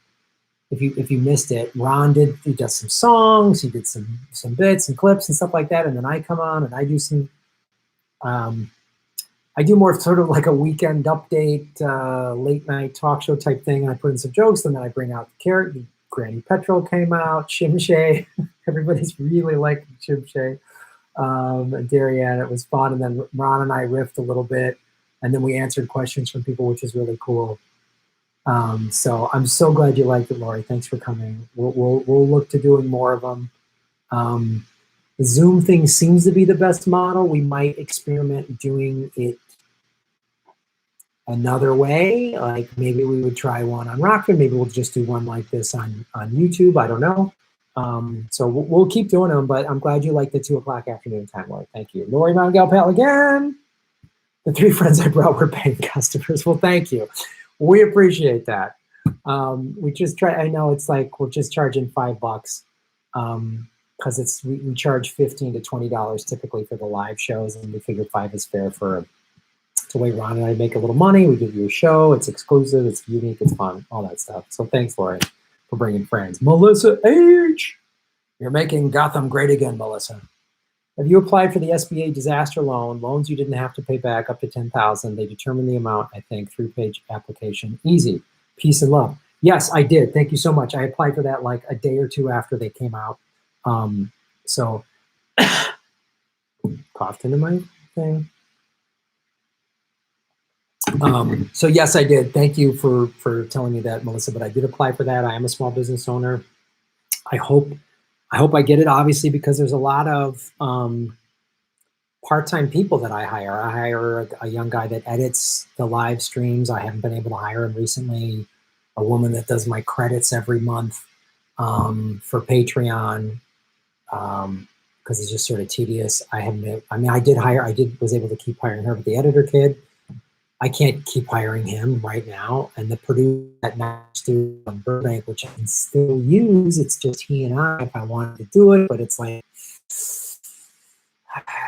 If you missed it, he does some songs, he did some bits and clips and stuff like that, and then I come on and I do some. I do more sort of like a weekend update, late night talk show type thing. And I put in some jokes, and then I bring out the character. Granny Petrol came out, Shimshay. Everybody's really liking Shimshay. Darianne, it was fun. And then Ron and I riffed a little bit, and then we answered questions from people, which is really cool. So I'm so glad you liked it, Lori. Thanks for coming. We'll look to doing more of them. The Zoom thing seems to be the best model. We might experiment doing it another way. Like maybe we would try one on Rockford. Maybe we'll just do one like this on YouTube. I don't know. So we'll keep doing them, but I'm glad you liked the 2 o'clock afternoon time, Lori. Thank you. Lori Mount Galpal again. The 3 friends I brought were paying customers. Well, thank you. We appreciate that. We just try, I know it's like we're just charging $5 because we charge $15 to $20 typically for the live shows, and we figured 5 is fair for the way Ron and I make a little money. We give you a show, it's exclusive, it's unique, it's fun, all that stuff. So thanks, Lori, for bringing friends. Melissa H. You're making Gotham great again, Melissa. Have you applied for the SBA disaster loan? Loans you didn't have to pay back up to $10,000. They determine the amount, I think, 3-page application. Easy. Peace and love. Yes, I did. Thank you so much. I applied for that like a day or 2 after they came out. So coughed into my thing. So yes, I did. Thank you for telling me that, Melissa, but I did apply for that. I am a small business owner. I hope I get it, obviously, because there's a lot of part-time people that I hire. I hire a young guy that edits the live streams. I haven't been able to hire him recently. A woman that does my credits every month for Patreon because it's just sort of tedious. I was able to keep hiring her, but the editor kid, I can't keep hiring him right now. And the producer at Matt Studio in Burbank, which I can still use, it's just he and I if I wanted to do it, but it's like,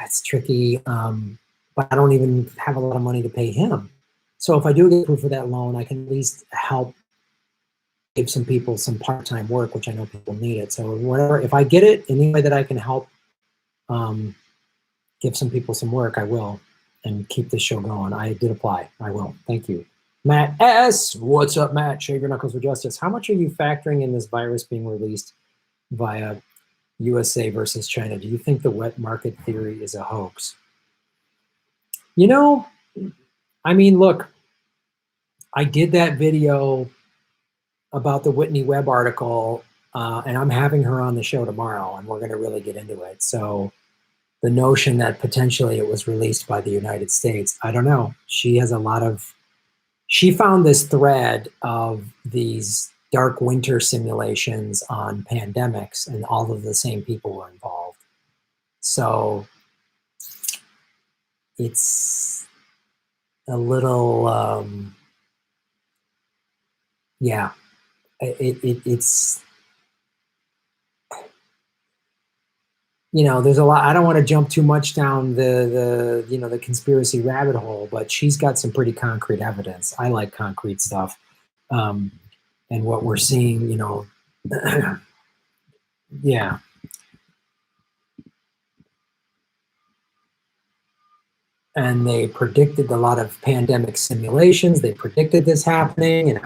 it's tricky. But I don't even have a lot of money to pay him. So if I do get approved for that loan, I can at least help give some people some part-time work, which I know people need it. So whatever, if I get it any way that I can help give some people some work, I will. And keep this show going. I did apply. I will. Thank you. Matt S. What's up, Matt? Shave your knuckles for justice. How much are you factoring in this virus being released via USA versus China? Do you think the wet market theory is a hoax? You know, I mean, look, I did that video about the Whitney Webb article, and I'm having her on the show tomorrow, and we're going to really get into it. So the notion that potentially it was released by the United States, I don't know. She found this thread of these dark winter simulations on pandemics, and all of the same people were involved. So it's a little, yeah, it's, you know, there's a lot. I don't want to jump too much down the conspiracy rabbit hole, but she's got some pretty concrete evidence. I like concrete stuff, and what we're seeing, you know, yeah. And they predicted a lot of pandemic simulations. They predicted this happening, and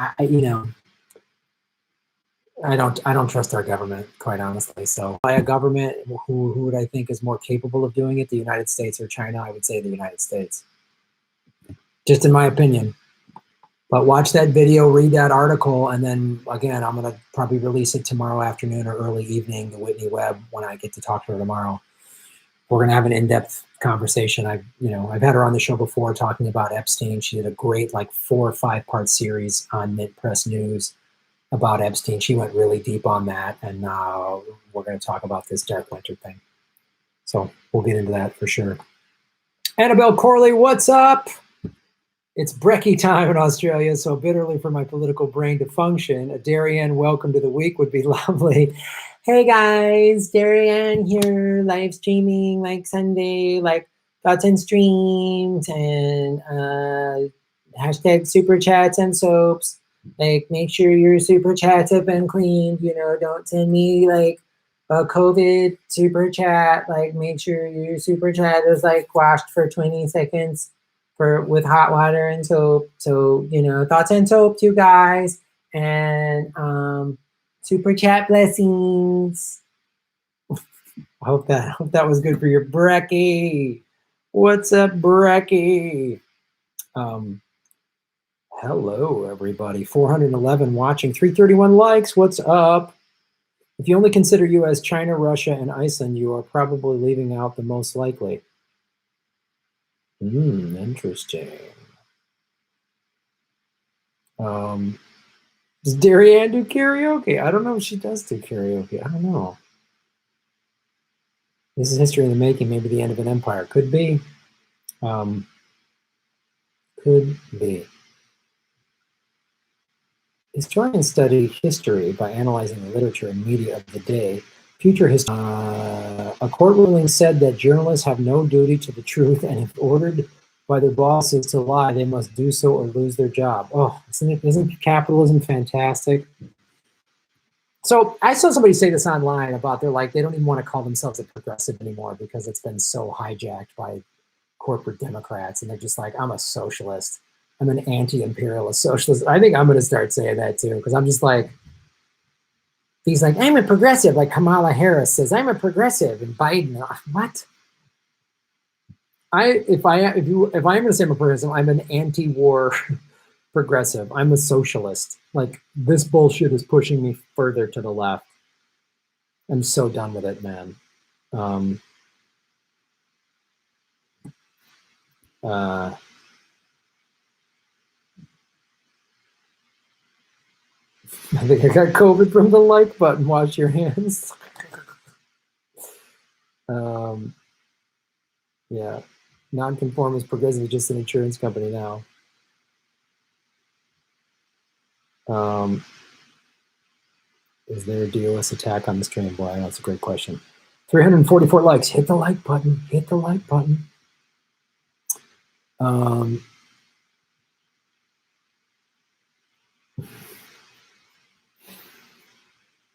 I don't trust our government, quite honestly. So by a government, who would I think is more capable of doing it, the United States or China? I would say the United States, just in my opinion. But watch that video, read that article, and then again, I'm gonna probably release it tomorrow afternoon or early evening, the Whitney Webb, when I get to talk to her tomorrow. We're gonna have an in-depth conversation. I've had her on the show before talking about Epstein. She did a great like 4 or 5 part series on Mint Press News about Epstein. She went really deep on that, and we're going to talk about this dark winter thing. So we'll get into that for sure. Annabelle Corley, what's up? It's brekkie time in Australia, so bitterly for my political brain to function. A Darianne welcome to the week would be lovely. Hey guys, Darianne here, live streaming like Sunday, like thoughts and streams, and hashtag super chats and soaps. Like, make sure your super chats have been cleaned. You know, don't send me like a COVID super chat. Like, make sure your super chat is like washed for 20 seconds with hot water and soap. So, you know, thoughts and soap, you guys, and super chat blessings. I hope that was good for your brekkie. What's up, brekkie? Hello, everybody. 411 watching, 331 likes. What's up? If you only consider US, China, Russia, and Iceland, you are probably leaving out the most likely. Interesting. Does Darianne do karaoke? I don't know if she does do karaoke. I don't know. This is history in the making, maybe the end of an empire. Could be. Could be. Historians study history by analyzing the literature and media of the day. Future history. A court ruling said that journalists have no duty to the truth, and if ordered by their bosses to lie, they must do so or lose their job. Oh, isn't capitalism fantastic? So I saw somebody say this online about they don't even want to call themselves a progressive anymore because it's been so hijacked by corporate Democrats, and they're just like, I'm a socialist. I'm an anti-imperialist socialist. I think I'm going to start saying that too, because I'm just like, he's like, I'm a progressive, like Kamala Harris says, I'm a progressive, and Biden, what? If I'm going to say I'm a progressive, I'm an anti-war progressive. I'm a socialist. Like, this bullshit is pushing me further to the left. I'm so done with it, man. I think I got COVID from the like button. Wash your hands. Yeah. Non-conformist progressive is just an insurance company now. Is there a DOS attack on the stream? Boy, that's a great question. 344 likes. Hit the like button. Hit the like button.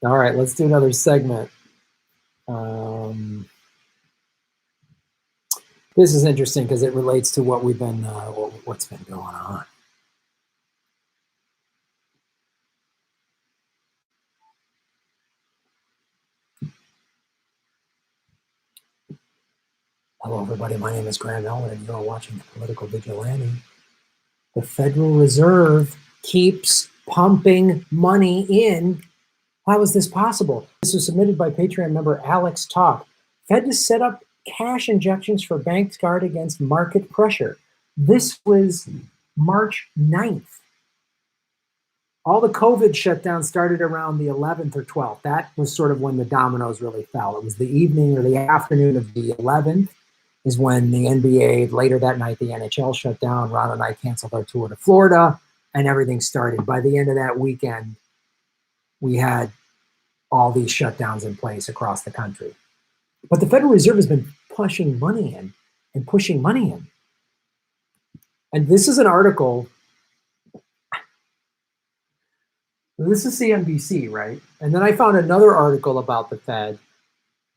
All right, let's do another segment. This is interesting because it relates to what we've been, what's been going on. Hello, everybody. My name is Graham Elwood, and you're watching The Political Vigilante. The Federal Reserve keeps pumping money in. How is this possible? This was submitted by Patreon member Alex Talk. Fed to set up cash injections for banks guard against market pressure. This was March 9th. All the COVID shutdowns started around the 11th or 12th. That was sort of when the dominoes really fell. It was the evening or the afternoon of the 11th is when the NBA, later that night, the NHL shut down. Ron and I canceled our tour to Florida, and everything started. By the end of that weekend, we had all these shutdowns in place across the country. But the Federal Reserve has been pushing money in and pushing money in. And this is an article. This is CNBC, right? And then I found another article about the Fed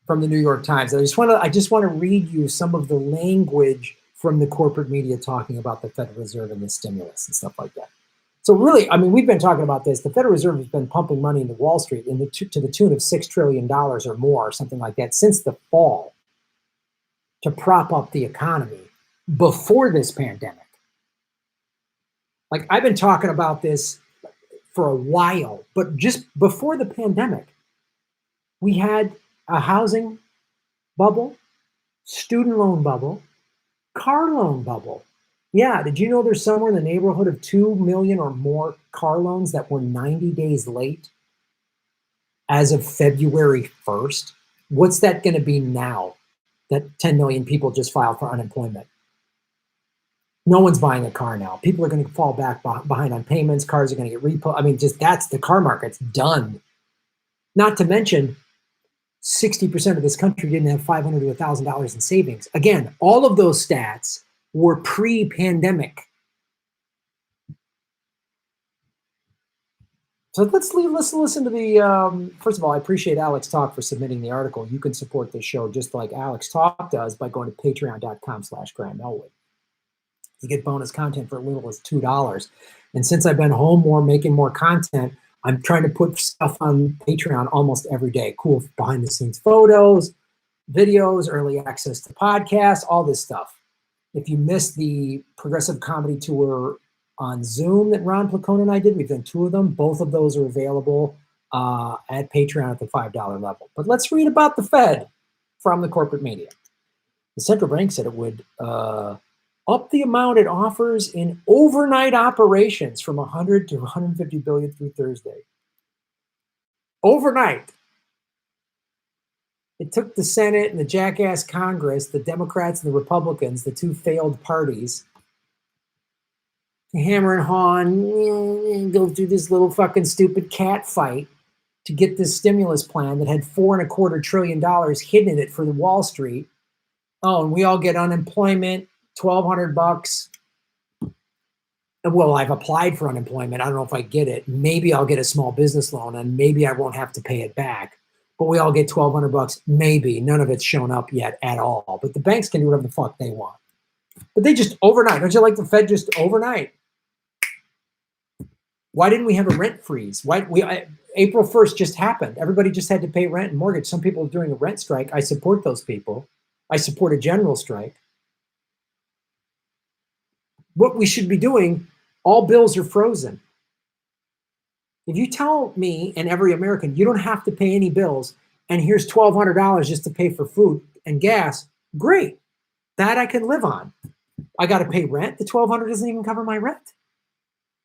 from the New York Times. I just want to read you some of the language from the corporate media talking about the Federal Reserve and the stimulus and stuff like that. So really, I mean, we've been talking about this. The Federal Reserve has been pumping money into Wall Street to the tune of $6 trillion or more, or something like that, since the fall to prop up the economy before this pandemic. Like, I've been talking about this for a while, but just before the pandemic, we had a housing bubble, student loan bubble, car loan bubble. Yeah, did you know there's somewhere in the neighborhood of 2 million or more car loans that were 90 days late as of February 1st? What's that going to be now that 10 million people just filed for unemployment? No one's buying a car now. People are going to fall back behind on payments. Cars are going to get repo. I mean, just that's the car market's done. Not to mention, 60% of this country didn't have $500 to $1,000 in savings. Again, all of those stats were pre-pandemic. So let's listen to the, first of all, I appreciate Alex Talk for submitting the article. You can support this show just like Alex Talk does by going to patreon.com/Graham Elwood. You get bonus content for as little as $2. And since I've been home more, making more content, I'm trying to put stuff on Patreon almost every day. Cool behind the scenes photos, videos, early access to podcasts, all this stuff. If you missed the Progressive Comedy Tour on Zoom that Ron Placone and I did, we've done 2 of them. Both of those are available at Patreon at the $5 level. But let's read about the Fed from the corporate media. The central bank said it would up the amount it offers in overnight operations from 100 to 150 billion through Thursday. Overnight. It took the Senate and the jackass Congress, the Democrats and the Republicans, the 2 failed parties, to hammer and haw and go through this little fucking stupid cat fight to get this stimulus plan that had $4.25 trillion hidden in it for the Wall Street. Oh, and we all get unemployment, $1,200. Well, I've applied for unemployment. I don't know if I get it. Maybe I'll get a small business loan and maybe I won't have to pay it back. But we all get $1,200. Maybe. None of it's shown up yet at all. But the banks can do whatever the fuck they want. But they just overnight. Don't you like the Fed just overnight? Why didn't we have a rent freeze? April 1st just happened. Everybody just had to pay rent and mortgage. Some people are doing a rent strike. I support those people. I support a general strike. What we should be doing, all bills are frozen. If you tell me and every American, you don't have to pay any bills, and here's $1,200 just to pay for food and gas, great. That I can live on. I got to pay rent. The $1,200 doesn't even cover my rent.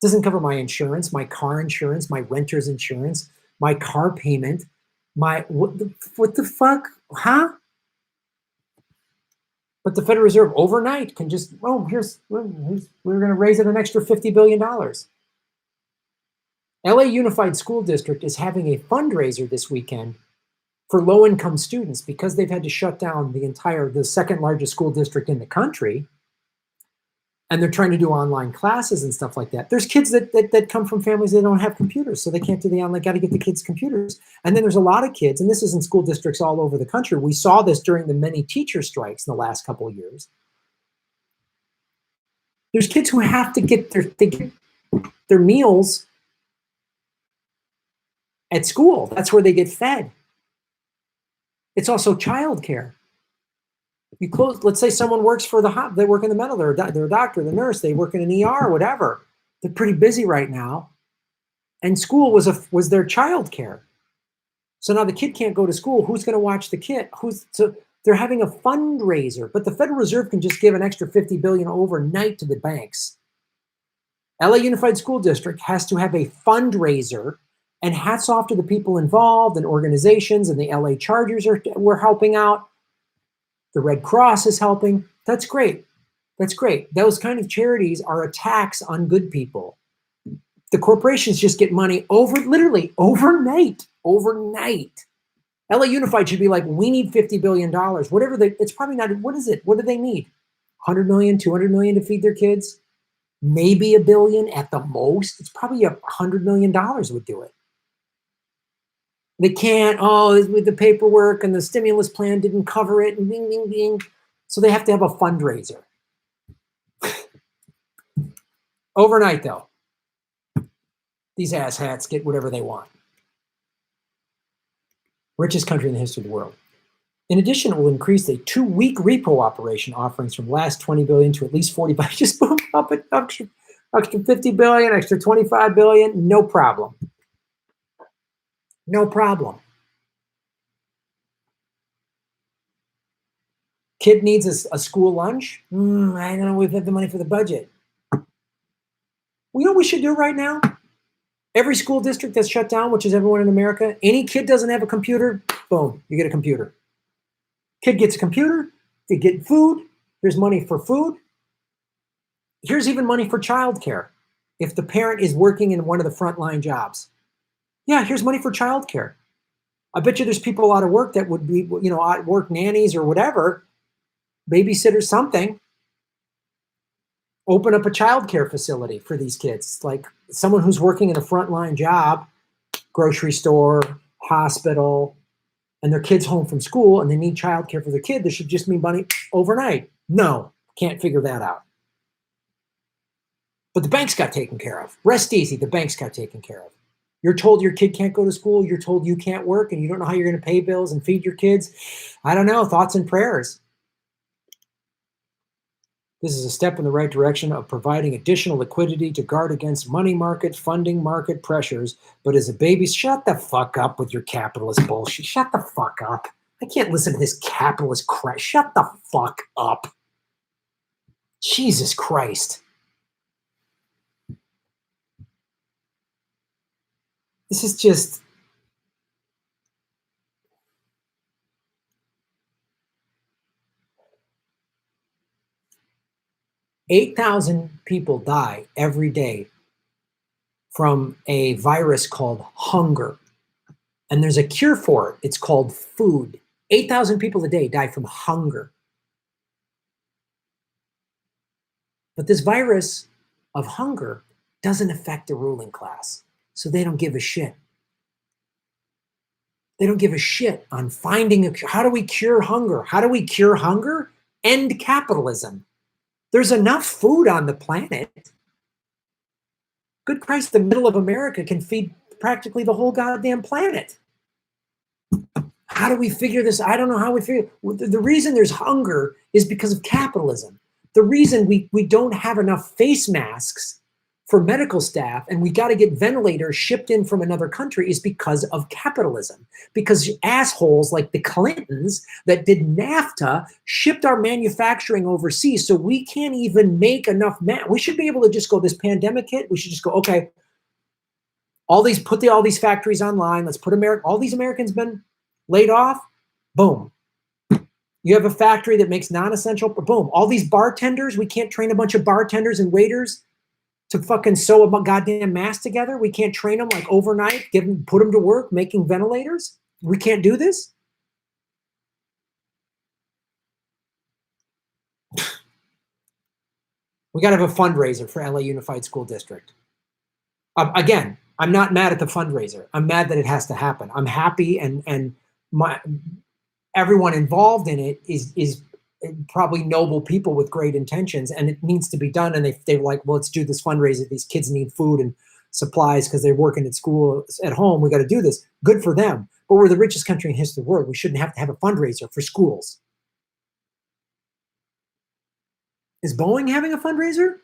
Doesn't cover my insurance, my car insurance, my renter's insurance, my car payment, what the fuck, huh? But the Federal Reserve overnight can just, we're going to raise it an extra $50 billion. LA Unified School District is having a fundraiser this weekend for low-income students because they've had to shut down the second largest school district in the country. And they're trying to do online classes and stuff like that. There's kids that come from families that don't have computers, so they can't do the online, got to get the kids computers. And then there's a lot of kids, and this is in school districts all over the country. We saw this during the many teacher strikes in the last couple of years. There's kids who have to get their meals at school. That's where they get fed. It's also childcare. You close. Let's say someone works for they work in the medical, they're a doctor, the nurse, they work in an ER, whatever. They're pretty busy right now, and school was their child care. So now the kid can't go to school. Who's going to watch the kid? So they're having a fundraiser, but the Federal Reserve can just give an extra $50 billion overnight to the banks. LA Unified School District has to have a fundraiser, and hats off to the people involved and organizations, and the LA Chargers were helping out. The Red Cross is helping. That's great. That's great. Those kind of charities are a tax on good people. The corporations just get money literally overnight. Overnight. LA Unified should be like, we need $50 billion. Whatever it's probably not, what is it? What do they need? 100 million, 200 million to feed their kids? Maybe $1 billion at the most. It's probably $100 million would do it. They can't, with the paperwork and the stimulus plan didn't cover it, and bing, bing, bing. So they have to have a fundraiser. Overnight, though, these asshats get whatever they want. Richest country in the history of the world. In addition, it will increase a 2-week repo operation offerings from last 20 billion to at least 40 billion. Just move up an extra 50 billion, extra 25 billion, no problem. No problem. Kid needs a school lunch? I don't know, we've had the money for the budget. Well, you know what we should do right now? Every school district that's shut down, which is everyone in America, any kid doesn't have a computer, boom, you get a computer. Kid gets a computer, they get food, there's money for food. Here's even money for childcare. If the parent is working in one of the frontline jobs, yeah, here's money for childcare. I bet you there's people out of work that would be, out of work nannies or whatever, babysitters, something. Open up a childcare facility for these kids. Like someone who's working in a frontline job, grocery store, hospital, and their kid's home from school and they need childcare for their kid, there should just be money overnight. No, can't figure that out. But the banks got taken care of. Rest easy, the banks got taken care of. You're told your kid can't go to school, you're told you can't work, and you don't know how you're going to pay bills and feed your kids. I don't know, thoughts and prayers. This is a step in the right direction of providing additional liquidity to guard against money market, funding market pressures. But as a baby, shut the fuck up with your capitalist bullshit. Shut the fuck up. I can't listen to this capitalist crap. Shut the fuck up. Jesus Christ. This is just... $8,000 people die every day from a virus called hunger. And there's a cure for it. It's called food. 8,000 people a day die from hunger. But this virus of hunger doesn't affect the ruling class. So they don't give a shit. They don't give a shit on finding a cure. How do we cure hunger? How do we cure hunger? End capitalism. There's enough food on the planet. Good Christ, the middle of America can feed practically the whole goddamn planet. How do we figure this? I don't know how we figure it. The reason there's hunger is because of capitalism. The reason we don't have enough face masks for medical staff and we got to get ventilators shipped in from another country is because of capitalism. Because assholes like the Clintons that did NAFTA shipped our manufacturing overseas, so we can't even make enough. We should be able to just go, this pandemic hit, we should just go, okay, all these factories online, let's put all these Americans been laid off, boom. You have a factory that makes non-essential, boom. All these bartenders, we can't train a bunch of bartenders and waiters to fucking sew a goddamn mask together. We can't train them like overnight, put them to work making ventilators. We can't do this. We got to have a fundraiser for LA Unified School District. Again, I'm not mad at the fundraiser. I'm mad that it has to happen. I'm happy and everyone involved in it is probably noble people with great intentions, and it needs to be done. And they're like, well, let's do this fundraiser. These kids need food and supplies because they're working at school at home. We got to do this. Good for them. But we're the richest country in history of the world. We shouldn't have to have a fundraiser for schools. Is Boeing having a fundraiser?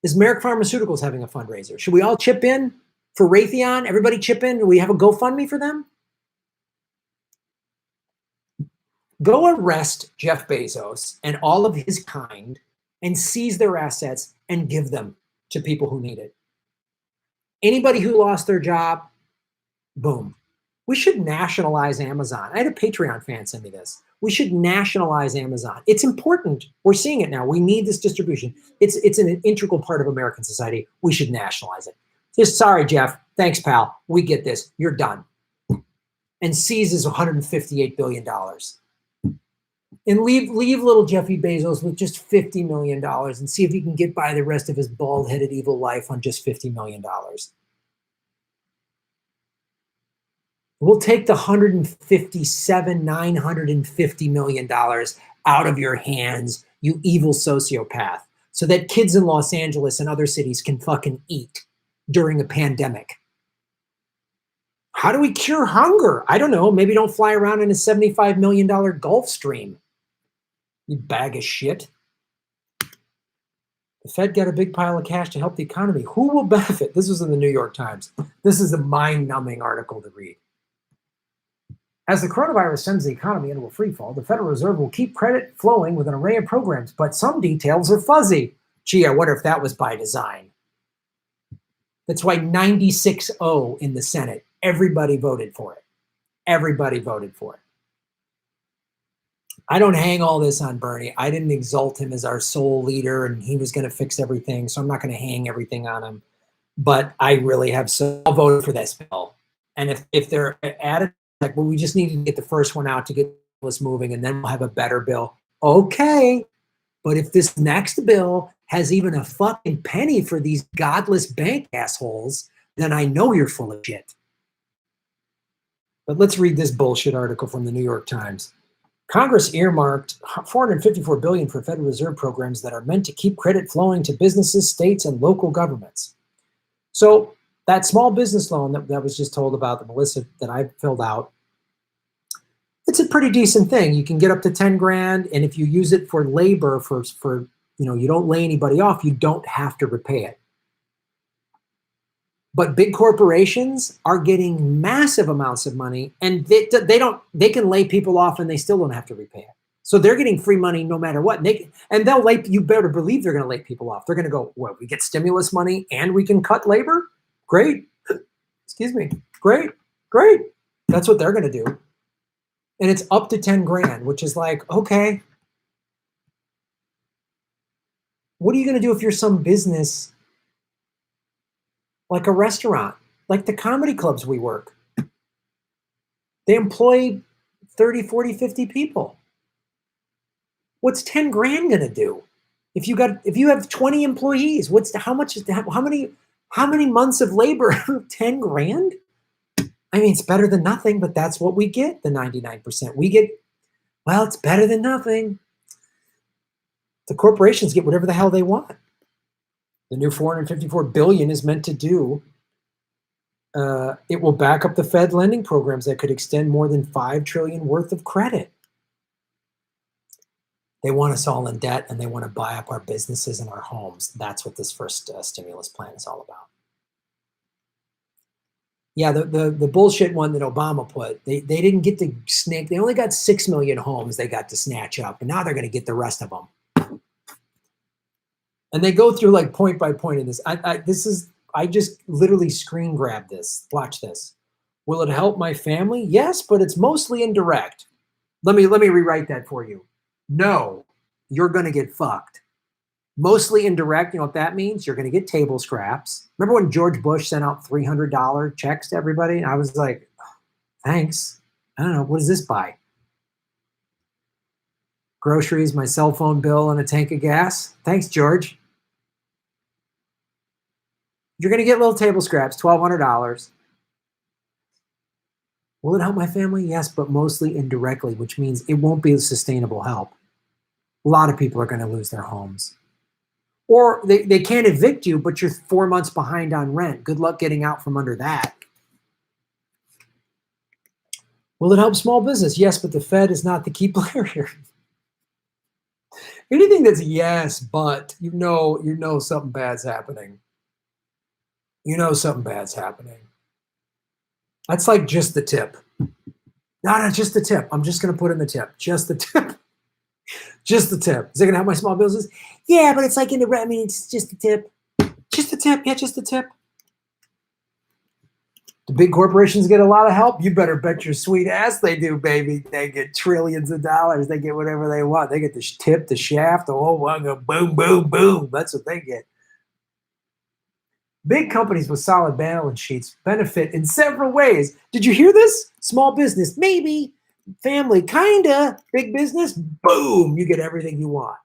Is Merrick Pharmaceuticals having a fundraiser? Should we all chip in for Raytheon? Everybody chip in. Do we have a GoFundMe for them? Go arrest Jeff Bezos and all of his kind and seize their assets and give them to people who need it. Anybody who lost their job, boom. We should nationalize Amazon. I had a Patreon fan send me this. We should nationalize Amazon. It's important. We're seeing it now. We need this distribution. It's an integral part of American society. We should nationalize it. Just sorry, Jeff. Thanks, pal. We get this. You're done. And seizes $158 billion. And leave little Jeffy Bezos with just $50 million and see if he can get by the rest of his bald-headed evil life on just $50 million. We'll take the $950 million out of your hands, you evil sociopath, so that kids in Los Angeles and other cities can fucking eat during a pandemic. How do we cure hunger? I don't know. Maybe don't fly around in a $75 million Gulfstream. You bag of shit. The Fed got a big pile of cash to help the economy. Who will benefit? This was in the New York Times. This is a mind-numbing article to read. As the coronavirus sends the economy into a freefall, the Federal Reserve will keep credit flowing with an array of programs, but some details are fuzzy. Gee, I wonder if that was by design. That's why 96-0 in the Senate. Everybody voted for it. Everybody voted for it. I don't hang all this on Bernie. I didn't exalt him as our sole leader and he was going to fix everything. So I'm not going to hang everything on him. But I really have I'll vote for this bill. And if they're added, like, well, we just need to get the first one out to get this moving and then we'll have a better bill. Okay. But if this next bill has even a fucking penny for these godless bank assholes, then I know you're full of shit. But let's read this bullshit article from the New York Times. Congress earmarked $454 billion for Federal Reserve programs that are meant to keep credit flowing to businesses, states, and local governments. So that small business loan that was just told about, the Melissa that I filled out, it's a pretty decent thing. You can get up to 10 grand, and if you use it for labor, for you don't lay anybody off, you don't have to repay it. But big corporations are getting massive amounts of money, and they can lay people off and they still don't have to repay it. So they're getting free money no matter what. You better believe they're going to lay people off. They're going to go, well, we get stimulus money and we can cut labor? Great. Excuse me. Great. That's what they're going to do. And it's up to 10 grand, which is like, okay. What are you going to do if you're some business like a restaurant, like the comedy clubs we work? They employ 30, 40, 50 people. What's 10 grand going to do? If you have 20 employees, how many months of labor? 10 grand? I mean, it's better than nothing, but that's what we get, the 99%. Well, it's better than nothing. The corporations get whatever the hell they want. The new $454 billion is meant to do. It will back up the Fed lending programs that could extend more than $5 trillion worth of credit. They want us all in debt, and they want to buy up our businesses and our homes. That's what this first stimulus plan is all about. Yeah, the bullshit one that Obama put, they didn't get to snake. They only got 6 million homes they got to snatch up, and now they're going to get the rest of them. And they go through like point by point in this. I just literally screen grabbed this. Watch this. Will it help my family? Yes, but it's mostly indirect. Let me rewrite that for you. No, you're going to get fucked. Mostly indirect, you know what that means? You're going to get table scraps. Remember when George Bush sent out $300 checks to everybody? And I was like, thanks. I don't know, what does this buy? Groceries, my cell phone bill, and a tank of gas? Thanks, George. You're going to get little table scraps, $1,200. Will it help my family? Yes, but mostly indirectly, which means it won't be a sustainable help. A lot of people are going to lose their homes. Or they can't evict you, but you're 4 months behind on rent. Good luck getting out from under that. Will it help small business? Yes, but the Fed is not the key player here. Anything that's yes, but you know something bad's happening. You know something bad's happening. That's like just the tip. No, just the tip. I'm just going to put in the tip. Just the tip. Just the tip. Is it going to help my small business? Yeah, but it's like it's just the tip. Just the tip. Yeah, just the tip. The big corporations get a lot of help. You better bet your sweet ass they do, baby. They get trillions of dollars. They get whatever they want. They get the tip, the shaft, the whole one, go boom, boom, boom. That's what they get. Big companies with solid balance sheets benefit in several ways. Did you hear this? Small business, maybe. Family, kinda. Big business, boom, you get everything you want.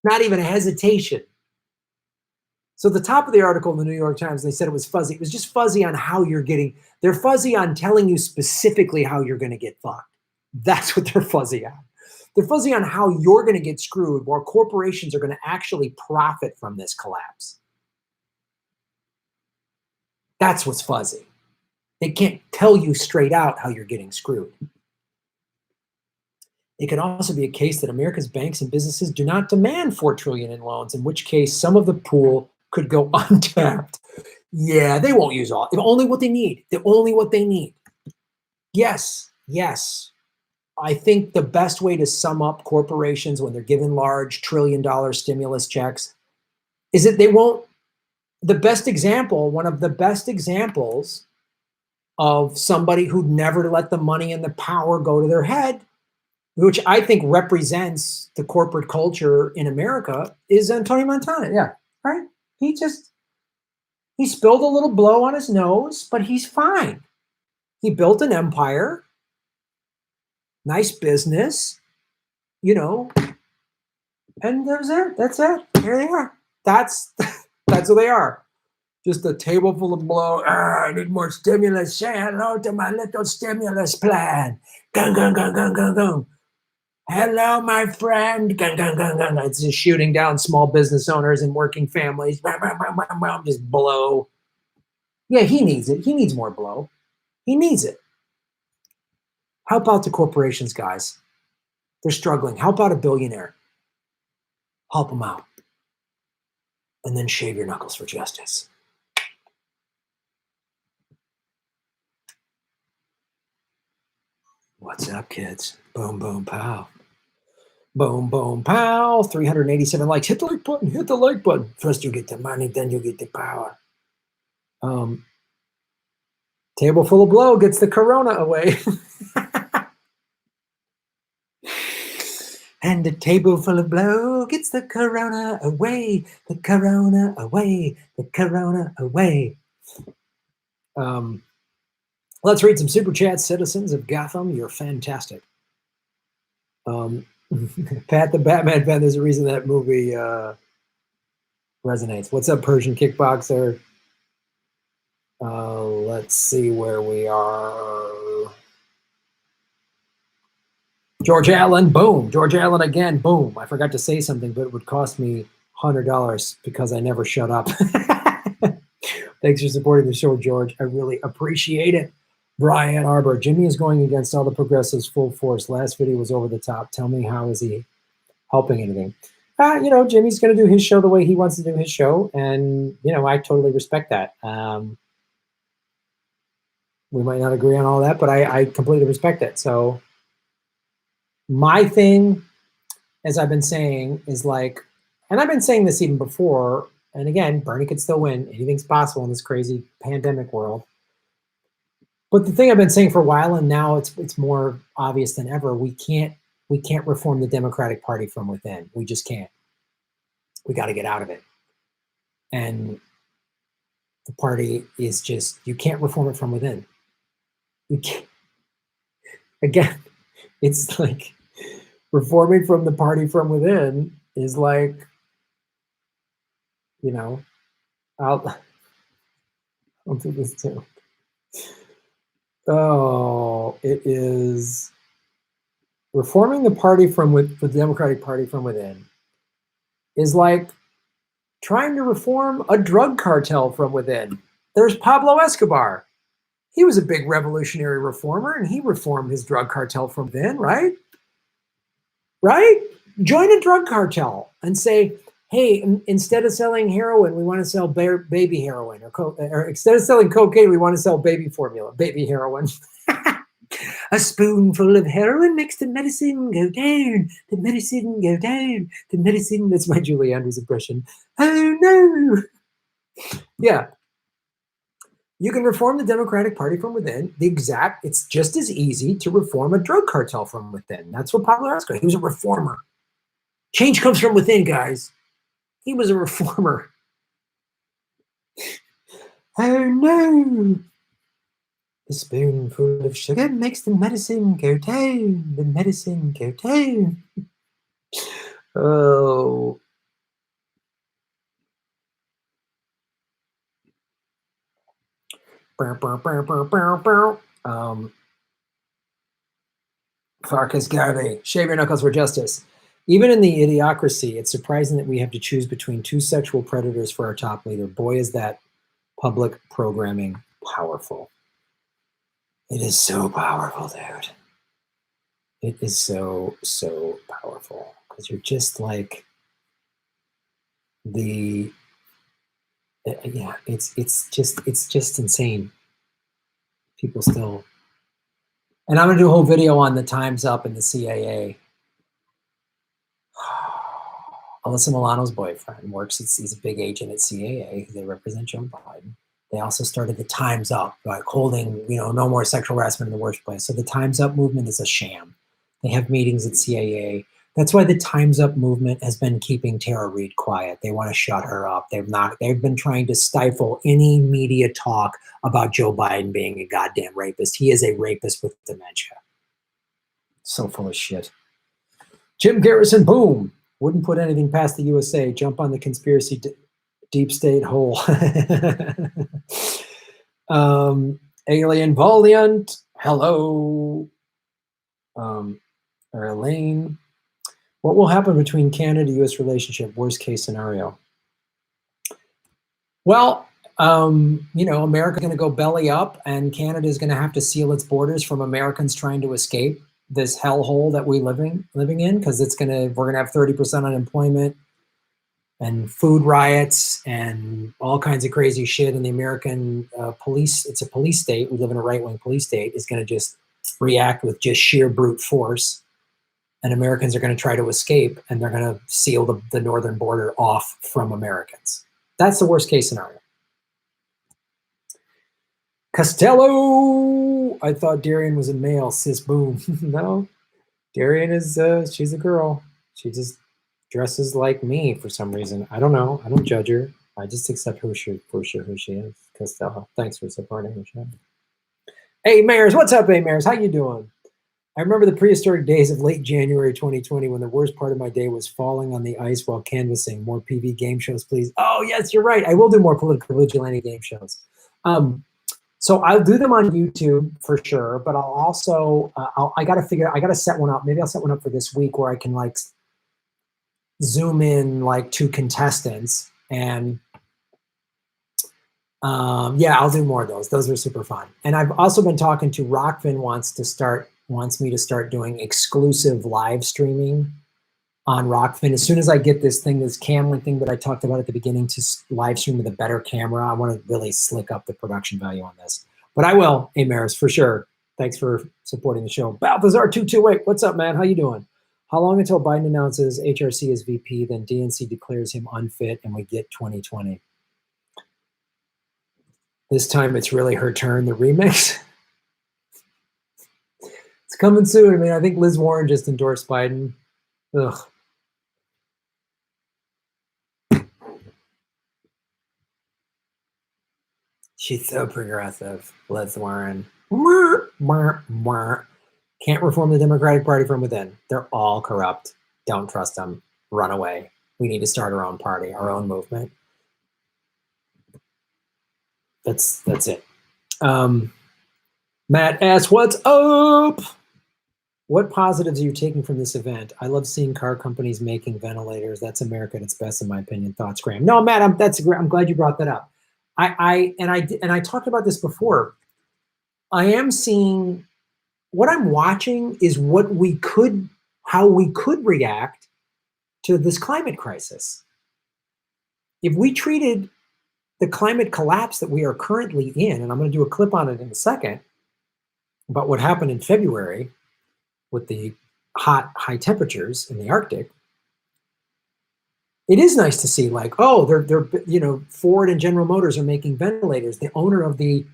Not even a hesitation. So the top of the article in the New York Times, they said it was fuzzy. It was just fuzzy on how you're getting. They're fuzzy on telling you specifically how you're going to get fucked. That's what they're fuzzy on. They're fuzzy on how you're going to get screwed, while corporations are going to actually profit from this collapse. That's what's fuzzy. They can't tell you straight out how you're getting screwed. It could also be a case that America's banks and businesses do not demand $4 trillion in loans, in which case some of the pool could go untapped. Yeah, they won't use all. Only what they need. Only what they need. Yes. I think the best way to sum up corporations when they're given large trillion-dollar stimulus checks is that they won't. The best example, one of the best examples of somebody who'd never let the money and the power go to their head which I think represents the corporate culture in America, is Tony Montana. Yeah, right? He spilled a little blow on his nose, but he's fine. He built an empire, nice business, you know, and that was it. That's it. Here they are. That's who they are. Just a table full of blow. I need more stimulus. Say hello to my little stimulus plan. Gung, gung, gung, gung, gung, gung. Hello, my friend. Gung, gung, gung, gung. It's just shooting down small business owners and working families. Just blow. Yeah, he needs it. He needs more blow. He needs it. Help out the corporations, guys. They're struggling. Help out a billionaire. Help them out. And then shave your knuckles for justice. What's up, kids? Boom, boom, pow. Boom, boom, pow. 387 likes. Hit the like button. Hit the like button. First you get the money, then you get the power. Table full of blow gets the corona away. And the table full of blow gets the corona away. The corona away. The corona away. Let's read some super chats. Citizens of Gotham, you're fantastic. Pat the Batman fan, there's a reason that movie resonates. What's up, Persian Kickboxer? Let's see where we are. George Allen, boom. George Allen again, boom. I forgot to say something, but it would cost me $100 because I never shut up. Thanks for supporting the show, George. I really appreciate it. Brian Arbor, Jimmy is going against all the progressives full force. Last video was over the top. Tell me, how is he helping anything? Jimmy's going to do his show the way he wants to do his show. And, I totally respect that. We might not agree on all that, but I completely respect it. So my thing, as I've been saying, is like, and I've been saying this even before, and again, Bernie could still win. Anything's possible in this crazy pandemic world. But the thing I've been saying for a while, and now it's more obvious than ever, we can't reform the Democratic Party from within. We just can't. We got to get out of it. And the party is just, you can't reform it from within. You can't. Again, it's like reforming from the party from within is like, I'll do this too. Oh, it is reforming the party the Democratic Party from within is like trying to reform a drug cartel from within. There's Pablo Escobar. He was a big revolutionary reformer, and he reformed his drug cartel from within, right? Right? Join a drug cartel and say, hey, instead of selling heroin, we want to sell baby heroin, or instead of selling cocaine, we want to sell baby formula, baby heroin. A spoonful of heroin makes the medicine go down. The medicine go down. The medicine. That's my Julie Andrews impression. Oh no! Yeah, you can reform the Democratic Party from within. It's just as easy to reform a drug cartel from within. That's what Pablo Escobar. He was a reformer. Change comes from within, guys. He was a reformer. Oh no! The spoonful of sugar makes the medicine go down. The medicine go down. Oh. Farkas Garvey, shave your knuckles for justice. Even in the idiocracy, it's surprising that we have to choose between two sexual predators for our top leader. Boy, is that public programming powerful. It is so powerful, dude. It is so, so powerful. Because you're just like it's just insane. People still. And I'm going to do a whole video on the Time's Up and the CAA. Alyssa Milano's boyfriend works. He's a big agent at CAA. They represent Joe Biden. They also started the Time's Up, like holding, no more sexual harassment in the workplace. So the Time's Up movement is a sham. They have meetings at CIA. That's why the Time's Up movement has been keeping Tara Reid quiet. They want to shut her up. They've been trying to stifle any media talk about Joe Biden being a goddamn rapist. He is a rapist with dementia. So full of shit. Jim Garrison, boom. Wouldn't put anything past the USA. Jump on the conspiracy deep state hole. Alien Valiant, hello. Or Elaine. What will happen between Canada-US relationship, worst case scenario? Well, America's going to go belly up, and Canada is going to have to seal its borders from Americans trying to escape this hellhole that we're living in, because we're going to have 30% unemployment and food riots and all kinds of crazy shit. And the American police, it's a police state. We live in a right-wing police state, is going to just react with just sheer brute force. And Americans are going to try to escape, and they're going to seal the northern border off from Americans. That's the worst case scenario. Costello, I thought Darian was a male, sis boom. No, Darian is, she's a girl. She just dresses like me for some reason. I don't know. I don't judge her. I just accept who she is. Costello, thanks for supporting the show. Hey, Mayors, what's up, hey, Mayors? How you doing? I remember the prehistoric days of late January 2020 when the worst part of my day was falling on the ice while canvassing. More PV game shows, please. Oh, yes, you're right. I will do more political vigilante game shows. So I'll do them on YouTube for sure, but I'll also, I got to set one up. Maybe I'll set one up for this week where I can like zoom in like 2 contestants and yeah, I'll do more of those. Those are super fun. And I've also been talking to Rockfin wants me to start doing exclusive live streaming on Rockfin. As soon as I get this Kamble thing that I talked about at the beginning to live stream with a better camera, I want to really slick up the production value on this. But I will, Amaris, for sure. Thanks for supporting the show. Balthazar228, what's up, man? How you doing? How long until Biden announces HRC as VP, then DNC declares him unfit, and we get 2020? This time it's really her turn, the remix. It's coming soon. I mean, I think Liz Warren just endorsed Biden. Ugh. She's so progressive, Liz Warren. Can't reform the Democratic Party from within. They're all corrupt. Don't trust them. Run away. We need to start our own party, our own movement. That's it. Matt asks, what's up? What positives are you taking from this event? I love seeing car companies making ventilators. That's America at its best, in my opinion. Thoughts, Graham? No, Matt, I'm glad you brought that up. I talked about this before. I am seeing, what I'm watching is how we could react to this climate crisis. If we treated the climate collapse that we are currently in, and I'm going to do a clip on it in a second, about what happened in February with the high temperatures in the Arctic, it is nice to see like, oh, they're Ford and General Motors are making ventilators. The owner of the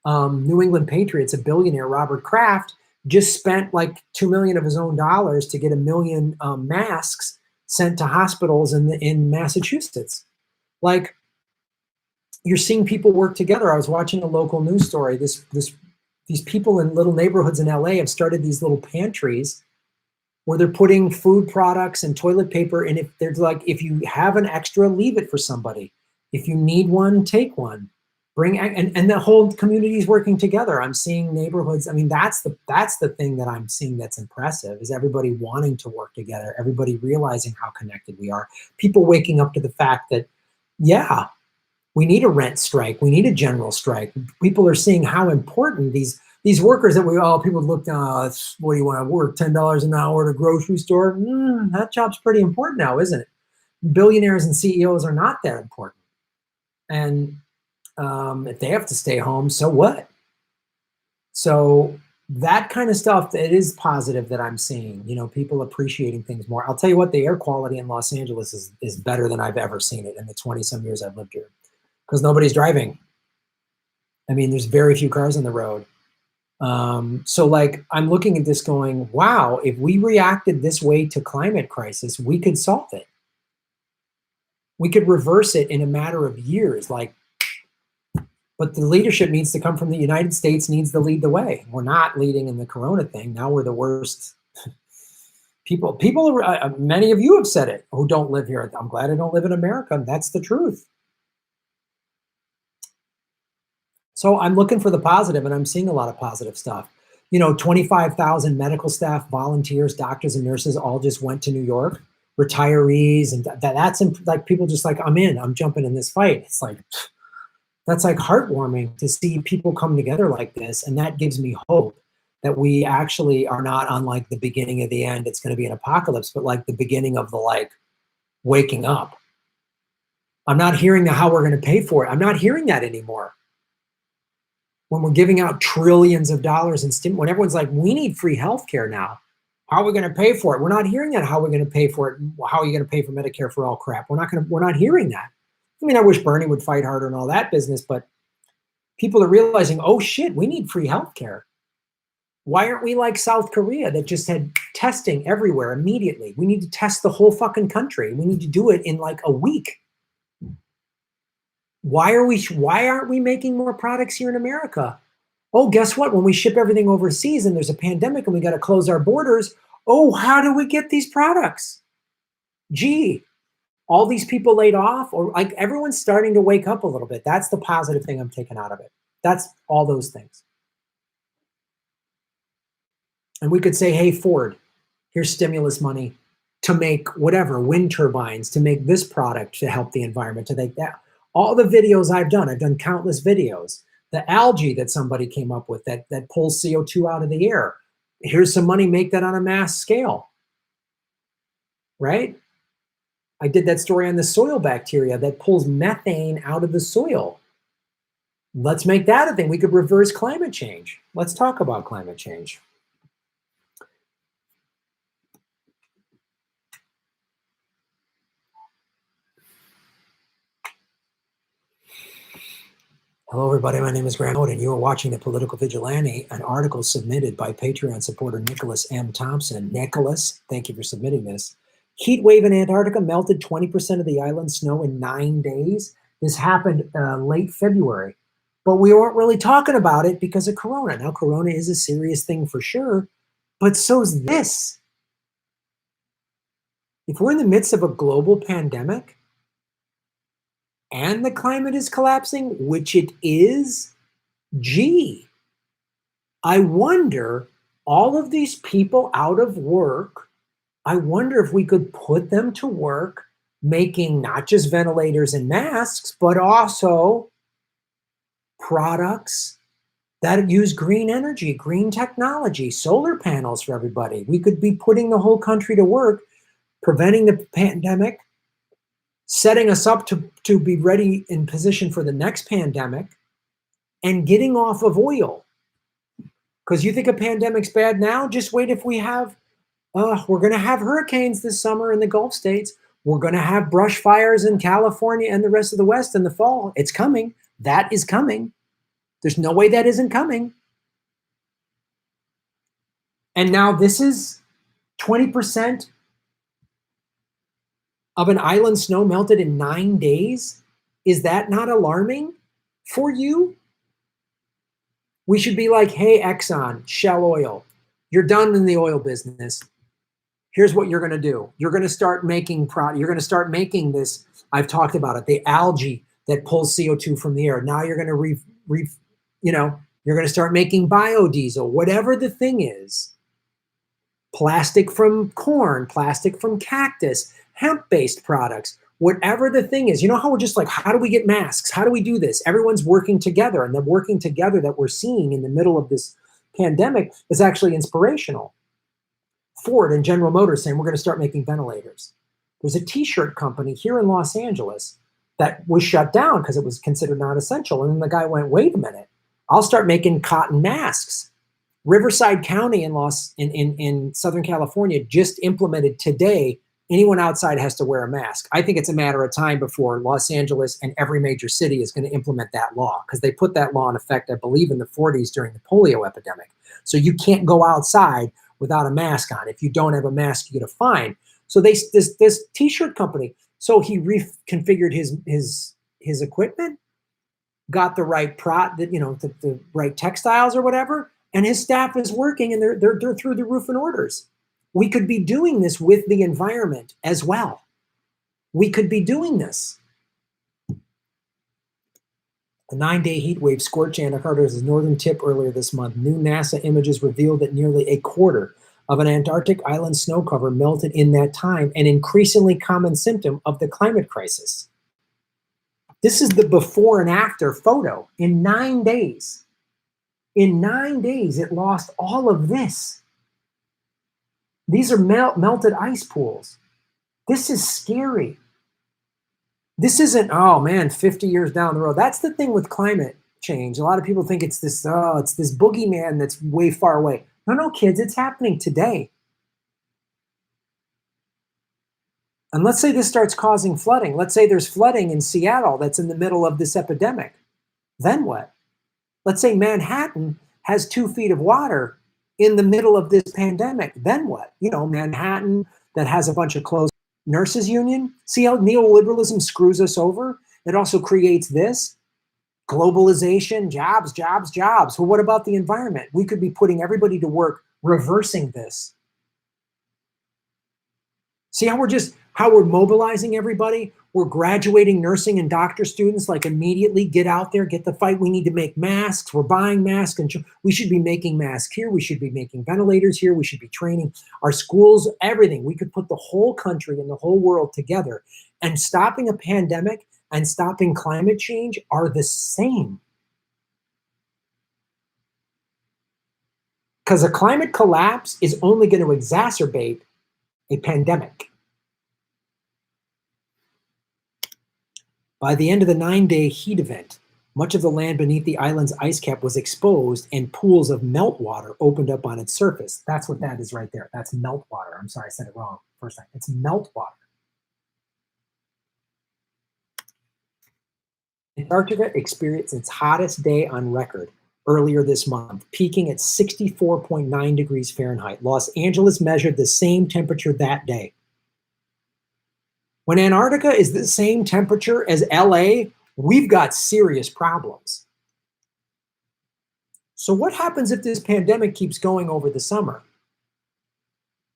New England Patriots, a billionaire, Robert Kraft, just spent like $2 million of his own dollars to get 1 million masks sent to hospitals in Massachusetts. Like, you're seeing people work together. I was watching a local news story. These people in little neighborhoods in LA have started these little pantries where they're putting food products and toilet paper. And if you have an extra, leave it for somebody. If you need one, take one. And the whole community is working together. I'm seeing neighborhoods. I mean, that's the thing that I'm seeing that's impressive, is everybody wanting to work together. Everybody realizing how connected we are. People waking up to the fact that, yeah, we need a rent strike. We need a general strike. People are seeing how important these workers that people look down, what do you want to work, $10 an hour at a grocery store? That job's pretty important now, isn't it? Billionaires and CEOs are not that important. And if they have to stay home, so what? So that kind of stuff, it is positive that I'm seeing, people appreciating things more. I'll tell you what, the air quality in Los Angeles is better than I've ever seen it in the 20-some years I've lived here, because nobody's driving. I mean, there's very few cars on the road. So like, I'm looking at this going, wow, if we reacted this way to climate crisis, we could solve it. We could reverse it in a matter of years. Like, but the leadership needs to come from the United States, needs to lead the way. We're not leading in the Corona thing. Now we're the worst. People, many of you have said it who don't live here. I'm glad I don't live in America. That's the truth. So I'm looking for the positive, and I'm seeing a lot of positive stuff. 25,000 medical staff, volunteers, doctors, and nurses all just went to New York. Retirees, and that's like people just like, I'm jumping in this fight. It's like, that's like heartwarming to see people come together like this, and that gives me hope that we actually are not on like the beginning of the end. It's going to be an apocalypse, but like the beginning of the like waking up. I'm not hearing how we're going to pay for it. I'm not hearing that anymore. When we're giving out trillions of dollars in when everyone's like, we need free healthcare now. How are we going to pay for it? We're not hearing that. How are we going to pay for it? How are you going to pay for Medicare for all crap? We're not hearing that. I mean, I wish Bernie would fight harder and all that business, but people are realizing, oh shit, we need free healthcare. Why aren't we like South Korea that just had testing everywhere immediately? We need to test the whole fucking country. We need to do it in like a week. Why aren't we making more products here in America? Oh, guess what? When we ship everything overseas and there's a pandemic and we got to close our borders, oh, how do we get these products? Gee, all these people laid off, or like everyone's starting to wake up a little bit. That's the positive thing I'm taking out of it. That's all those things. And we could say, hey, Ford, here's stimulus money to make whatever, wind turbines, to make this product to help the environment, to make that. All the videos I've done countless videos. The algae that somebody came up with that pulls CO2 out of the air. Here's some money, make that on a mass scale, right? I did that story on the soil bacteria that pulls methane out of the soil. Let's make that a thing. We could reverse climate change. Let's talk about climate change. Hello, everybody. My name is Graham Oden. You are watching The Political Vigilante, an article submitted by Patreon supporter Nicholas M. Thompson. Nicholas, thank you for submitting this. Heat wave in Antarctica melted 20% of the island's snow in 9 days. This happened late February, but we weren't really talking about it because of Corona. Now, Corona is a serious thing for sure, but so's this. If we're in the midst of a global pandemic, and the climate is collapsing, which it is, gee, I wonder, all of these people out of work, I wonder if we could put them to work making not just ventilators and masks, but also products that use green energy, green technology, solar panels for everybody. We could be putting the whole country to work, preventing the pandemic, setting us up to be ready in position for the next pandemic, and getting off of oil. Because you think a pandemic's bad now? Just wait if we have, we're going to have hurricanes this summer in the Gulf states. We're going to have brush fires in California and the rest of the West in the fall. It's coming. That is coming. There's no way that isn't coming. And now this is 20% of an island snow melted in 9 days? Is that not alarming for you? We should be like, hey, Exxon, Shell Oil, you're done in the oil business. Here's what you're going to do. You're going to start making you're going to start making this. I've talked about it. The algae that pulls CO2 from the air. Now you're going to you're going to start making biodiesel, whatever the thing is. Plastic from corn, plastic from cactus, hemp-based products, whatever the thing is. You know how we're just like, how do we get masks? How do we do this? Everyone's working together, and the working together that we're seeing in the middle of this pandemic is actually inspirational. Ford and General Motors saying we're going to start making ventilators. There's a t-shirt company here in Los Angeles that was shut down because it was considered non-essential. And then the guy went, wait a minute, I'll start making cotton masks. Riverside County in Southern California just implemented today anyone outside has to wear a mask. I think it's a matter of time before Los Angeles and every major city is going to implement that law, because they put that law in effect, I believe, in the 40s during the polio epidemic. So you can't go outside without a mask on. If you don't have a mask, you get a fine. So this t-shirt company, so he reconfigured his equipment, got the right the right textiles or whatever, and his staff is working, and they're through the roof in orders. We could be doing this with the environment as well. We could be doing this. The 9-day heat wave scorched Antarctica's northern tip earlier this month. New NASA images revealed that nearly a quarter of an Antarctic island snow cover melted in that time, an increasingly common symptom of the climate crisis. This is the before and after photo. In 9 days. In 9 days, it lost all of this. These are melted ice pools. This is scary. This isn't, oh man, 50 years down the road. That's the thing with climate change. A lot of people think it's this boogeyman that's way far away. No, kids, it's happening today. And let's say this starts causing flooding. Let's say there's flooding in Seattle that's in the middle of this epidemic. Then what? Let's say Manhattan has 2 feet of water in the middle of this pandemic. Then what? Manhattan that has a bunch of closed nurses union. See how neoliberalism screws us over? It also creates this globalization, jobs. Well, what about the environment? We could be putting everybody to work, reversing this. See how we're mobilizing everybody? We're graduating nursing and doctor students, like, immediately get out there, get the fight. We need to make masks. We're buying masks, and we should be making masks here. We should be making ventilators here. We should be training our schools, everything. We could put the whole country and the whole world together, and stopping a pandemic and stopping climate change are the same. Because a climate collapse is only going to exacerbate a pandemic. By the end of the 9-day heat event, much of the land beneath the island's ice cap was exposed, and pools of meltwater opened up on its surface. That's what that is right there. That's meltwater. I'm sorry, I said it wrong first time. It's meltwater. Antarctica experienced its hottest day on record earlier this month, peaking at 64.9 degrees Fahrenheit. Los Angeles measured the same temperature that day. When Antarctica is the same temperature as LA, we've got serious problems. So what happens if this pandemic keeps going over the summer?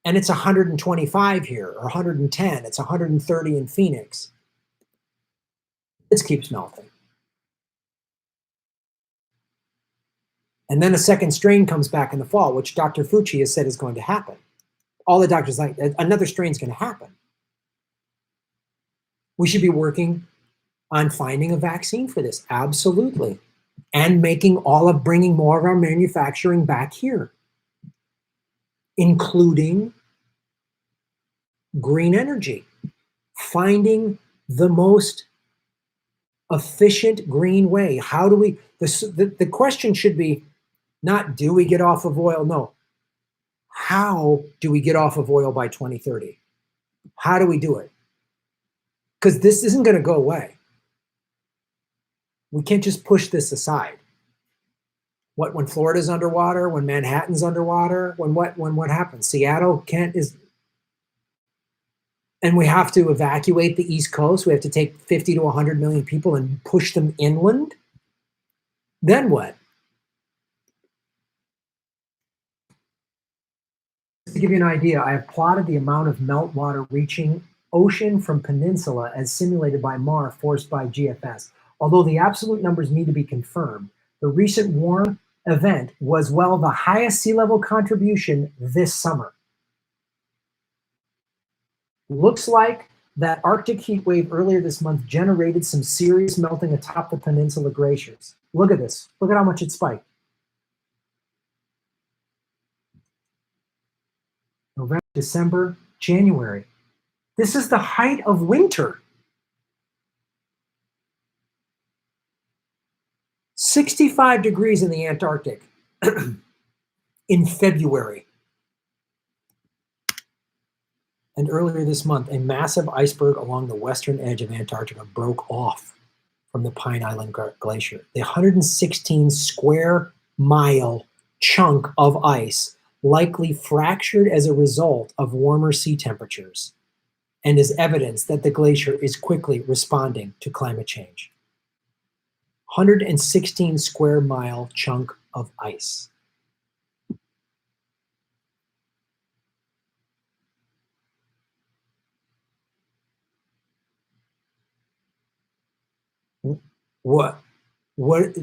And it's 125 here, or 110, it's 130 in Phoenix. This keeps melting. And then a second strain comes back in the fall, which Dr. Fauci has said is going to happen. All the doctors like, another strain is going to happen. We should be working on finding a vaccine for this, absolutely. And bringing more of our manufacturing back here, including green energy, finding the most efficient green way. How do we, the question should be not, do we get off of oil? No. How do we get off of oil by 2030? How do we do it? Because this isn't going to go away. We can't just push this aside. When Florida's underwater, when Manhattan's underwater, when what happens? Seattle and we have to evacuate the East Coast. We have to take 50 to 100 million people and push them inland. Then what? To give you an idea, I have plotted the amount of meltwater reaching ocean from peninsula as simulated by Marro, forced by GFS. Although the absolute numbers need to be confirmed, the recent warm event was, the highest sea level contribution this summer. Looks like that Arctic heat wave earlier this month generated some serious melting atop the peninsula glaciers. Look at this. Look at how much it spiked. November, December, January. This is the height of winter. 65 degrees in the Antarctic in February. And earlier this month, a massive iceberg along the western edge of Antarctica broke off from the Pine Island Glacier. The 116 square mile chunk of ice likely fractured as a result of warmer sea temperatures and is evidence that the glacier is quickly responding to climate change. 116 square mile chunk of ice. What? What?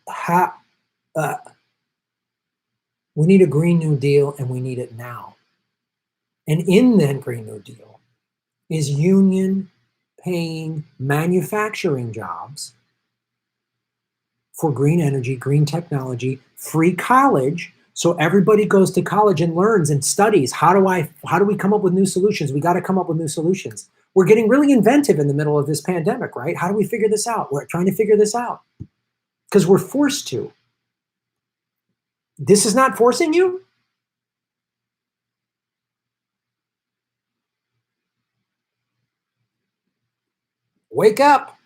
How? Uh, we need a Green New Deal, and we need it now. And in that Green New Deal is union paying manufacturing jobs for green energy, green technology, free college. So everybody goes to college and learns and studies. How do we come up with new solutions? We got to come up with new solutions. We're getting really inventive in the middle of this pandemic, right? How do we figure this out? We're trying to figure this out because we're forced to. This is not forcing you. Wake up.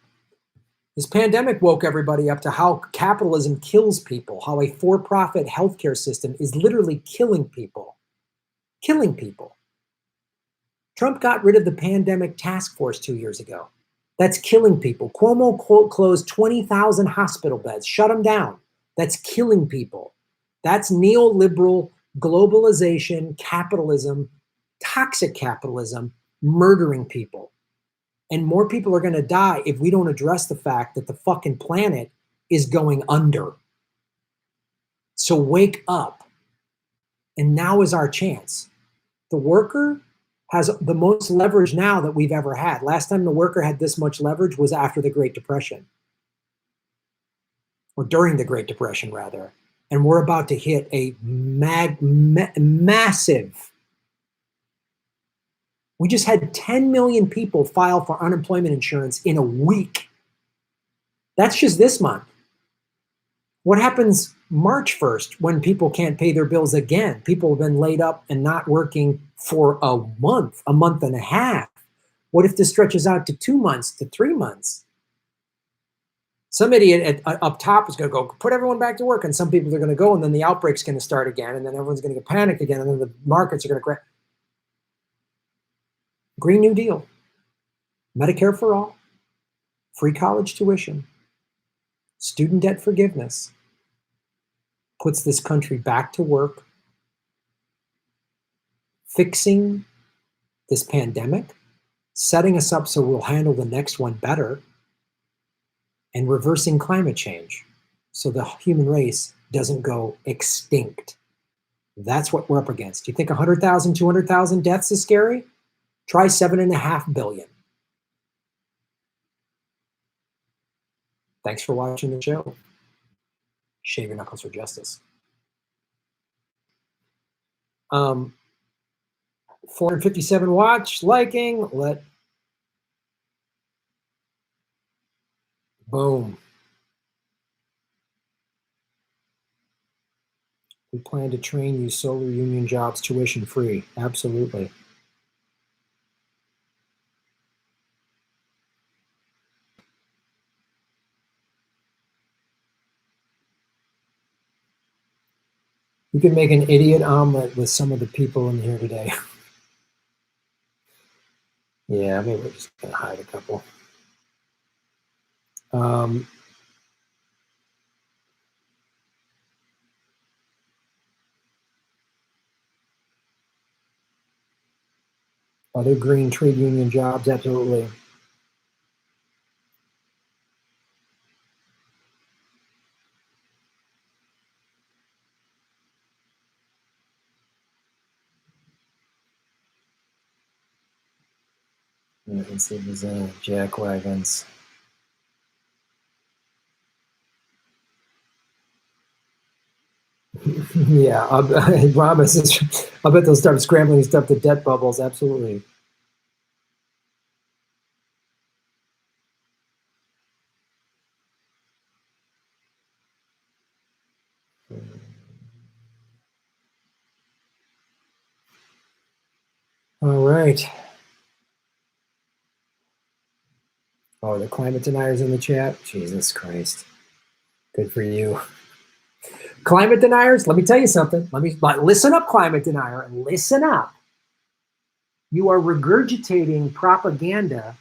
This pandemic woke everybody up to how capitalism kills people, how a for-profit healthcare system is literally killing people. Killing people. Trump got rid of the pandemic task force 2 years ago. That's killing people. Cuomo closed 20,000 hospital beds, shut them down. That's killing people. That's neoliberal globalization, capitalism, toxic capitalism, murdering people. And more people are going to die if we don't address the fact that the fucking planet is going under. So wake up. And now is our chance. The worker has the most leverage now that we've ever had. Last time the worker had this much leverage was after the Great Depression. Or during the Great Depression, rather. And we're about to hit a massive. We just had 10 million people file for unemployment insurance in a week. That's just this month. What happens March 1st when people can't pay their bills again? People have been laid up and not working for a month and a half. What if this stretches out to 2 months, to 3 months? Some idiot up top is going to go put everyone back to work, and some people are going to go, and then the outbreak's going to start again, and then everyone's going to get panicked again, and then the markets are going to crash. Green New Deal, Medicare for all, free college tuition, student debt forgiveness, puts this country back to work, fixing this pandemic, setting us up so we'll handle the next one better, and reversing climate change so the human race doesn't go extinct. That's what we're up against. You think 100,000, 200,000 deaths is scary? Try 7.5 billion. Thanks for watching the show. Shave your knuckles for justice. 457 watch, liking, boom. We plan to train you solar union jobs tuition free. Absolutely. You can make an idiot omelet with some of the people in here today. Yeah, maybe we're just going to hide a couple. Other green trade union jobs, absolutely. You can see these jack wagons. Yeah, I promise. I bet they'll start scrambling stuff to debt bubbles. Absolutely. All right. Oh, the climate deniers in the chat. Jesus Christ. Good for you. Climate deniers, let me tell you something. Listen up, climate denier, and listen up. You are regurgitating propaganda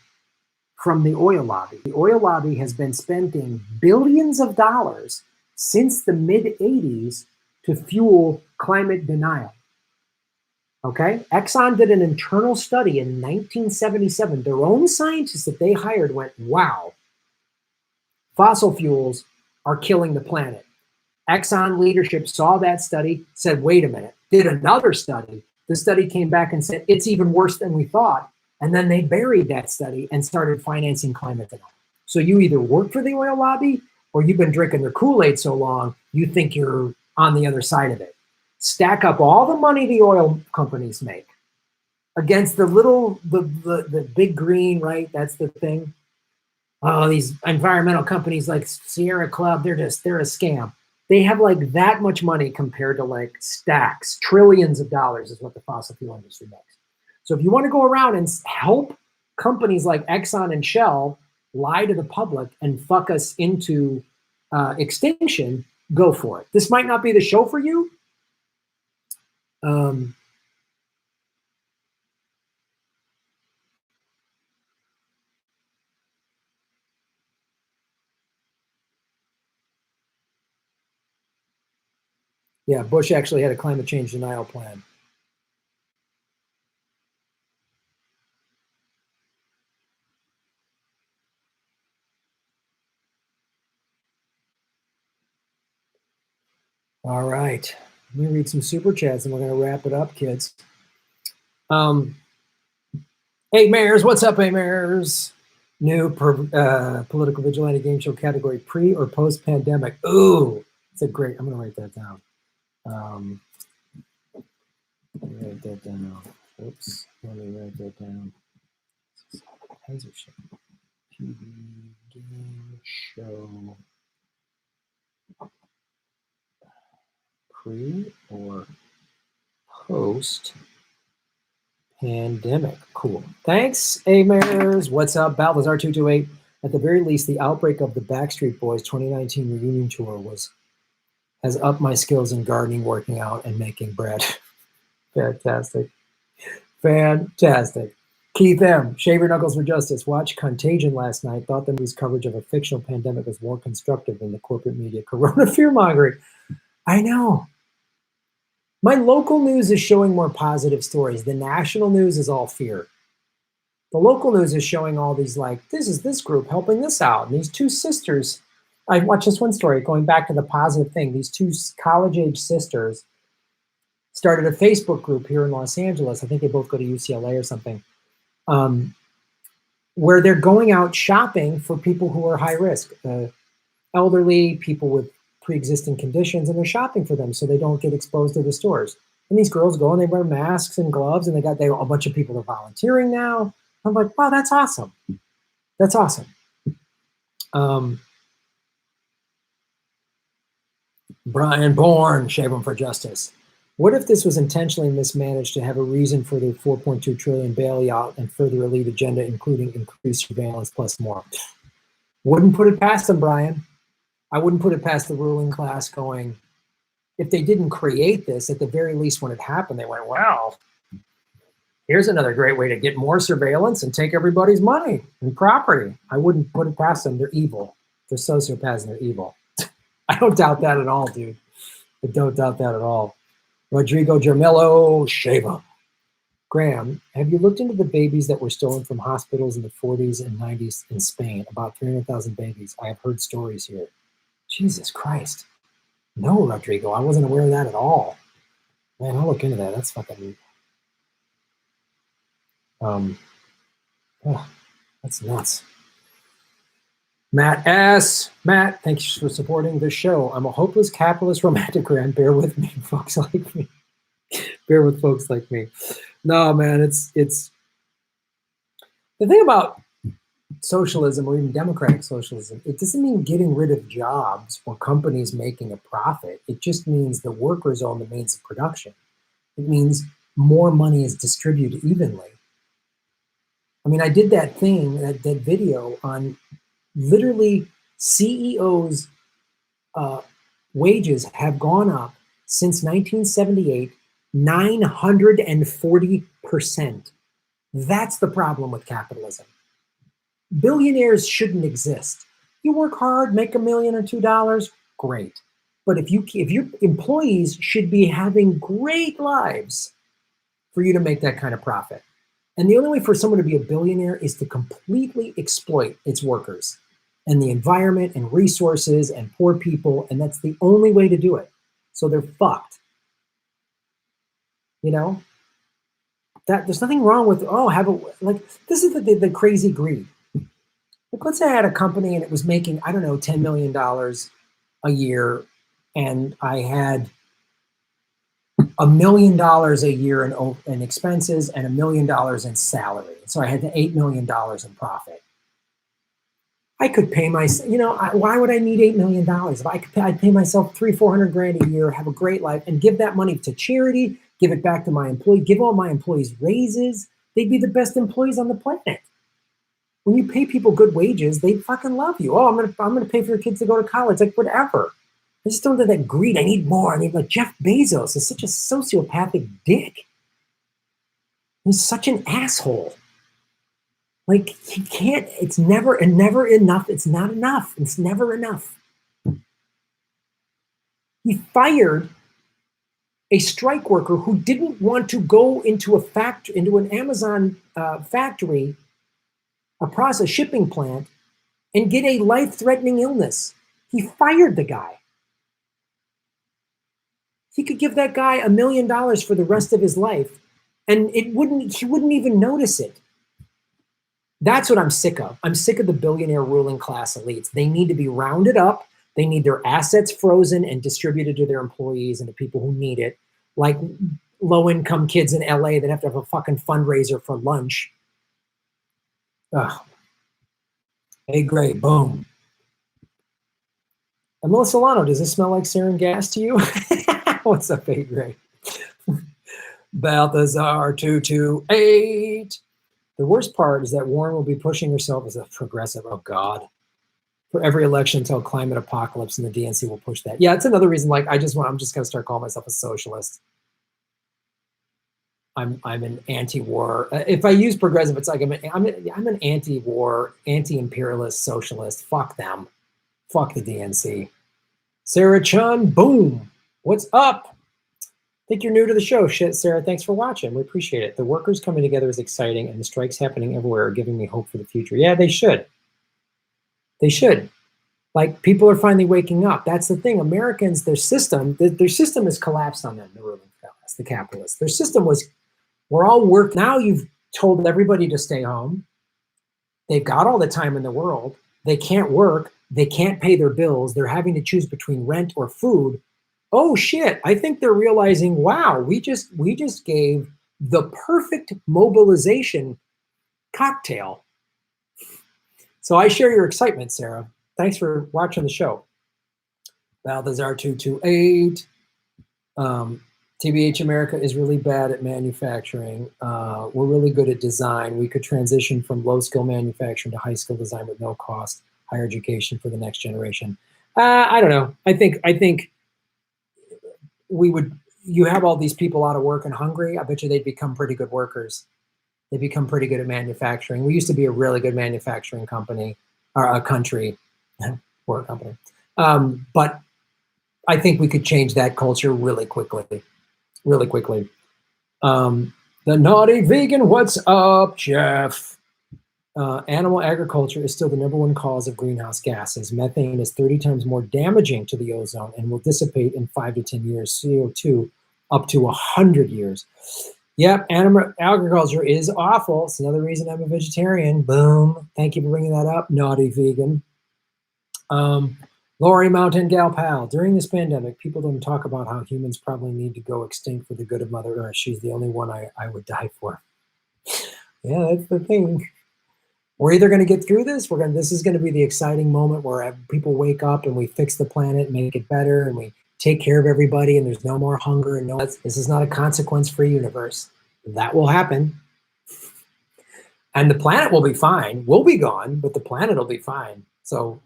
from the oil lobby. The oil lobby has been spending billions of dollars since the mid-'80s to fuel climate denial. Okay? Exxon did an internal study in 1977. Their own scientists that they hired went, wow, fossil fuels are killing the planet. Exxon leadership saw that study, said, wait a minute, did another study. The study came back and said, it's even worse than we thought. And then they buried that study and started financing climate denial. So you either work for the oil lobby or you've been drinking their Kool-Aid so long, you think you're on the other side of it. Stack up all the money the oil companies make against the big green, right? That's the thing. Oh, these environmental companies like Sierra Club, they're a scam. They have like that much money compared to like stacks, trillions of dollars is what the fossil fuel industry makes. So if you want to go around and help companies like Exxon and Shell lie to the public and fuck us into extinction, go for it. This might not be the show for you. Yeah, Bush actually had a climate change denial plan. All right, let me read some super chats and we're going to wrap it up, kids. Hey, Mayors, what's up, hey, Mayors? New political vigilante game show category, pre or post pandemic. Ooh, it's a great, I'm going to write that down. Let me write that down. Oops, let me write that down. TV game show. Pre or post pandemic. Cool. Thanks, Amers. What's up, Balthazar228? At the very least, the outbreak of the Backstreet Boys 2019 reunion tour has upped my skills in gardening, working out, and making bread. Fantastic. Fantastic. Keith M. Shave your knuckles for justice. Watched Contagion last night. Thought the movie's coverage of a fictional pandemic was more constructive than the corporate media corona fear-mongering. I know. My local news is showing more positive stories. The national news is all fear. The local news is showing all these, like, this is this group helping this out. And these two sisters, I watched this one story going back to the positive thing. These two college-age sisters started a Facebook group here in Los Angeles. I think they both go to UCLA or something, where they're going out shopping for people who are high risk, elderly, people with pre-existing conditions, and they're shopping for them so they don't get exposed to the stores. And these girls go and they wear masks and gloves, and a bunch of people are volunteering now. I'm like, wow, that's awesome. That's awesome. Brian Bourne, Shave 'em for Justice. What if this was intentionally mismanaged to have a reason for the $4.2 trillion bailout and further elite agenda, including increased surveillance plus more? Wouldn't put it past them, Brian. I wouldn't put it past the ruling class going, if they didn't create this, at the very least when it happened, they went, wow, here's another great way to get more surveillance and take everybody's money and property. I wouldn't put it past them. They're evil. They're sociopaths and they're evil. I don't doubt that at all, dude. I don't doubt that at all. Rodrigo Germello, Shave 'em. Graham, have you looked into the babies that were stolen from hospitals in the 40s and 90s in Spain? About 300,000 babies. I have heard stories here. Jesus Christ. No, Rodrigo, I wasn't aware of that at all. Man, I'll look into that. That's fucking... that's nuts. Matt S. Matt, thanks for supporting the show. I'm a hopeless capitalist romantic grand. Bear with me, folks like me. Bear with folks like me. No, man, it's the thing about socialism or even democratic socialism, it doesn't mean getting rid of jobs or companies making a profit. It just means the workers own the means of production. It means more money is distributed evenly. I mean, I did that thing, that video on literally CEOs' wages have gone up since 1978, 940%. That's the problem with capitalism. Billionaires shouldn't exist. You work hard, make $1 million or $2, great. But if your employees should be having great lives for you to make that kind of profit. And the only way for someone to be a billionaire is to completely exploit its workers and the environment and resources and poor people. And that's the only way to do it. So they're fucked. You know, that there's nothing wrong with, this is the crazy greed. Like, let's say I had a company and it was making, I don't know, $10 million a year, and I had $1 million a year in expenses and $1 million in salary. So I had $8 million in profit. I could pay myself, why would I need $8 million? If I'd pay myself $300,000-400,000 grand a year, have a great life, and give that money to charity, give it back to my employee, give all my employees raises. They'd be the best employees on the planet. When you pay people good wages, they fucking love you. Oh, I'm gonna pay for your kids to go to college, like whatever. I just don't do that greed. I need more. I need, like, Jeff Bezos is such a sociopathic dick. He's such an asshole. Like, he can't, it's never enough. It's not enough. It's never enough. He fired a strike worker who didn't want to go into an Amazon factory, a shipping plant, and get a life-threatening illness. He fired the guy. He could give that guy $1 million for the rest of his life, and he wouldn't even notice it. That's what I'm sick of. I'm sick of the billionaire ruling class elites. They need to be rounded up. They need their assets frozen and distributed to their employees and the people who need it, like low-income kids in LA that have to have a fucking fundraiser for lunch. Ugh. Hey, great, boom. And Melissa Solano, does this smell like sarin gas to you? What's up, hey, great? Balthazar 228. The worst part is that Warren will be pushing herself as a progressive. Oh, God. For every election until climate apocalypse, and the DNC will push that. Yeah, it's another reason, like, I'm just going to start calling myself a socialist. I'm an anti-war. If I use progressive, it's like I'm an anti-war, anti-imperialist socialist. Fuck them. Fuck the DNC. Sarah Chun, boom. What's up? I think you're new to the show. Shit, Sarah, thanks for watching. We appreciate it. The workers coming together is exciting, and the strikes happening everywhere are giving me hope for the future. Yeah, they should. They should. Like, people are finally waking up. That's the thing. Americans, their system has collapsed on them, the ruling class, the capitalists. Their system was, we're all work. Now you've told everybody to stay home. They've got all the time in the world. They can't work. They can't pay their bills. They're having to choose between rent or food. Oh shit, I think they're realizing, wow, we just gave the perfect mobilization cocktail. So I share your excitement, Sarah. Thanks for watching the show. Balthazar 228. TBH America is really bad at manufacturing. We're really good at design. We could transition from low-skill manufacturing to high-skill design with no cost, higher education for the next generation. I don't know. I think you have all these people out of work and hungry. I bet you they'd become pretty good workers. They become pretty good at manufacturing. We used to be a really good manufacturing company, or a country, or a company. But I think we could change that culture really quickly. Really quickly. The naughty vegan, what's up, Jeff? Animal agriculture is still the #1 cause of greenhouse gases. Methane is 30 times more damaging to the ozone and will dissipate in 5 to 10 years. CO2 up to 100 years. Yep, animal agriculture is awful. It's another reason I'm a vegetarian. Boom. Thank you for bringing that up, naughty vegan. Lori Mountain Gal Pal. During this pandemic, people don't talk about how humans probably need to go extinct for the good of Mother Earth. She's the only one I would die for. Yeah, that's the thing. We're either going to get through this. This is going to be the exciting moment where people wake up and we fix the planet, make it better, and we take care of everybody and there's no more hunger and this is not a consequence-free universe. That will happen. And the planet will be fine. We'll be gone, but the planet will be fine. So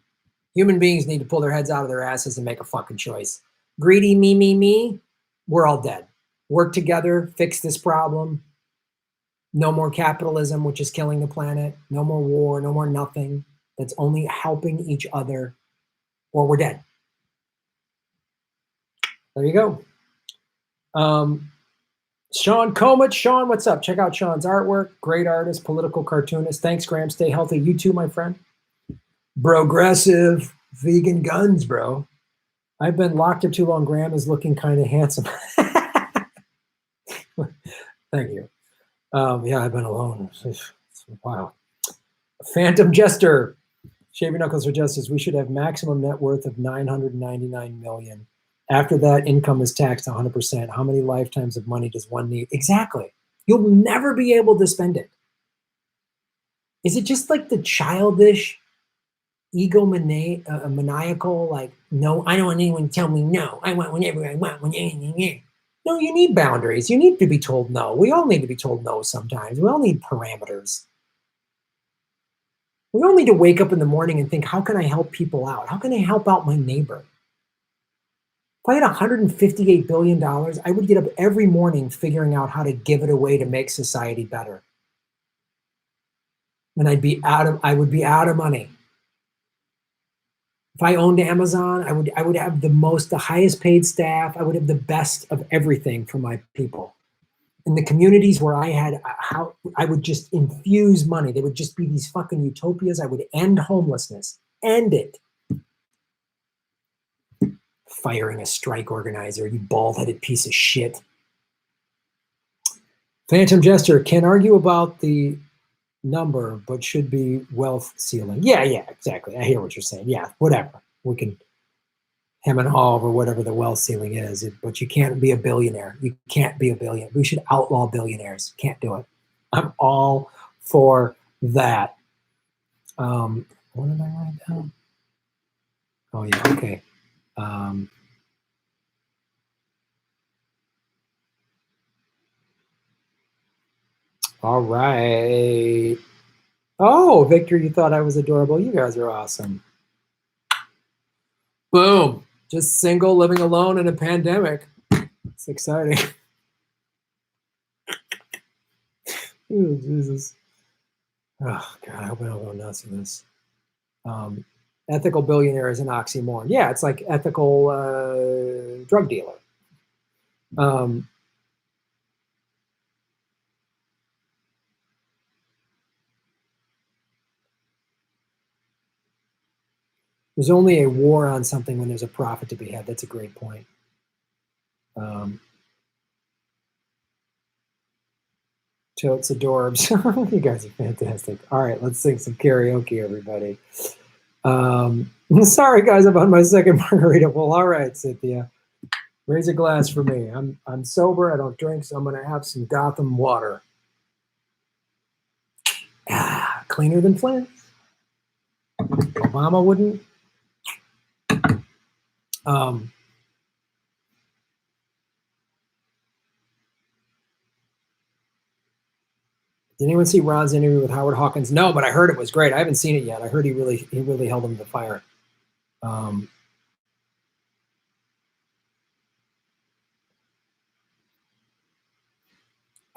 human beings need to pull their heads out of their asses and make a fucking choice. Greedy, me, we're all dead. Work together, fix this problem. No more capitalism, which is killing the planet. No more war, no more nothing. That's only helping each other, or we're dead. There you go. Sean Comet. Sean, what's up? Check out Sean's artwork. Great artist, political cartoonist. Thanks, Graham. Stay healthy. You too, my friend. Progressive vegan guns, bro. I've been locked up too long. Graham is looking kind of handsome. Thank you. Yeah, I've been alone. Wow. Phantom Jester. Shave your knuckles for justice. We should have maximum net worth of $999 million. After that, income is taxed 100%. How many lifetimes of money does one need? Exactly. You'll never be able to spend it. Is it just like the childish, maniacal, like, no, I don't want anyone to tell me no. I want whenever I want. No, you need boundaries. You need to be told no. We all need to be told no sometimes. We all need parameters. We all need to wake up in the morning and think, how can I help people out? How can I help out my neighbor? If I had $158 billion, I would get up every morning figuring out how to give it away to make society better. And I would be out of money. If I owned Amazon, I would have the highest paid staff. I would have the best of everything for my people. In the communities where I would just infuse money. They would just be these fucking utopias. I would end homelessness. End it. Firing a strike organizer, you bald-headed piece of shit. Phantom Jester can argue about the number, but should be wealth ceiling. Yeah, exactly. I hear what you're saying. Yeah, whatever. We can hem and haw over whatever the wealth ceiling is, but you can't be a billionaire. You can't be a billionaire. We should outlaw billionaires. Can't do it. I'm all for that. What did I write down? Oh, yeah, okay. All right. Oh, Victor, you thought I was adorable. You guys are awesome. Boom. Just single, living alone in a pandemic. It's exciting. Oh, Jesus. Oh, God, I hope I don't go nuts in this. Ethical billionaire is an oxymoron. Yeah, it's like ethical drug dealer. There's only a war on something when there's a profit to be had. That's a great point. Totes adorbs. You guys are fantastic. All right, let's sing some karaoke, everybody. Sorry, guys, I'm on my second margarita. Well, all right, Cynthia. Raise a glass for me. I'm sober. I don't drink, so I'm going to have some Gotham water. Cleaner than Flint. Obama wouldn't. Did anyone see Ron's interview with Howard Hawkins? No, but I heard it was great. I haven't seen it yet. I heard he really held him to the fire. I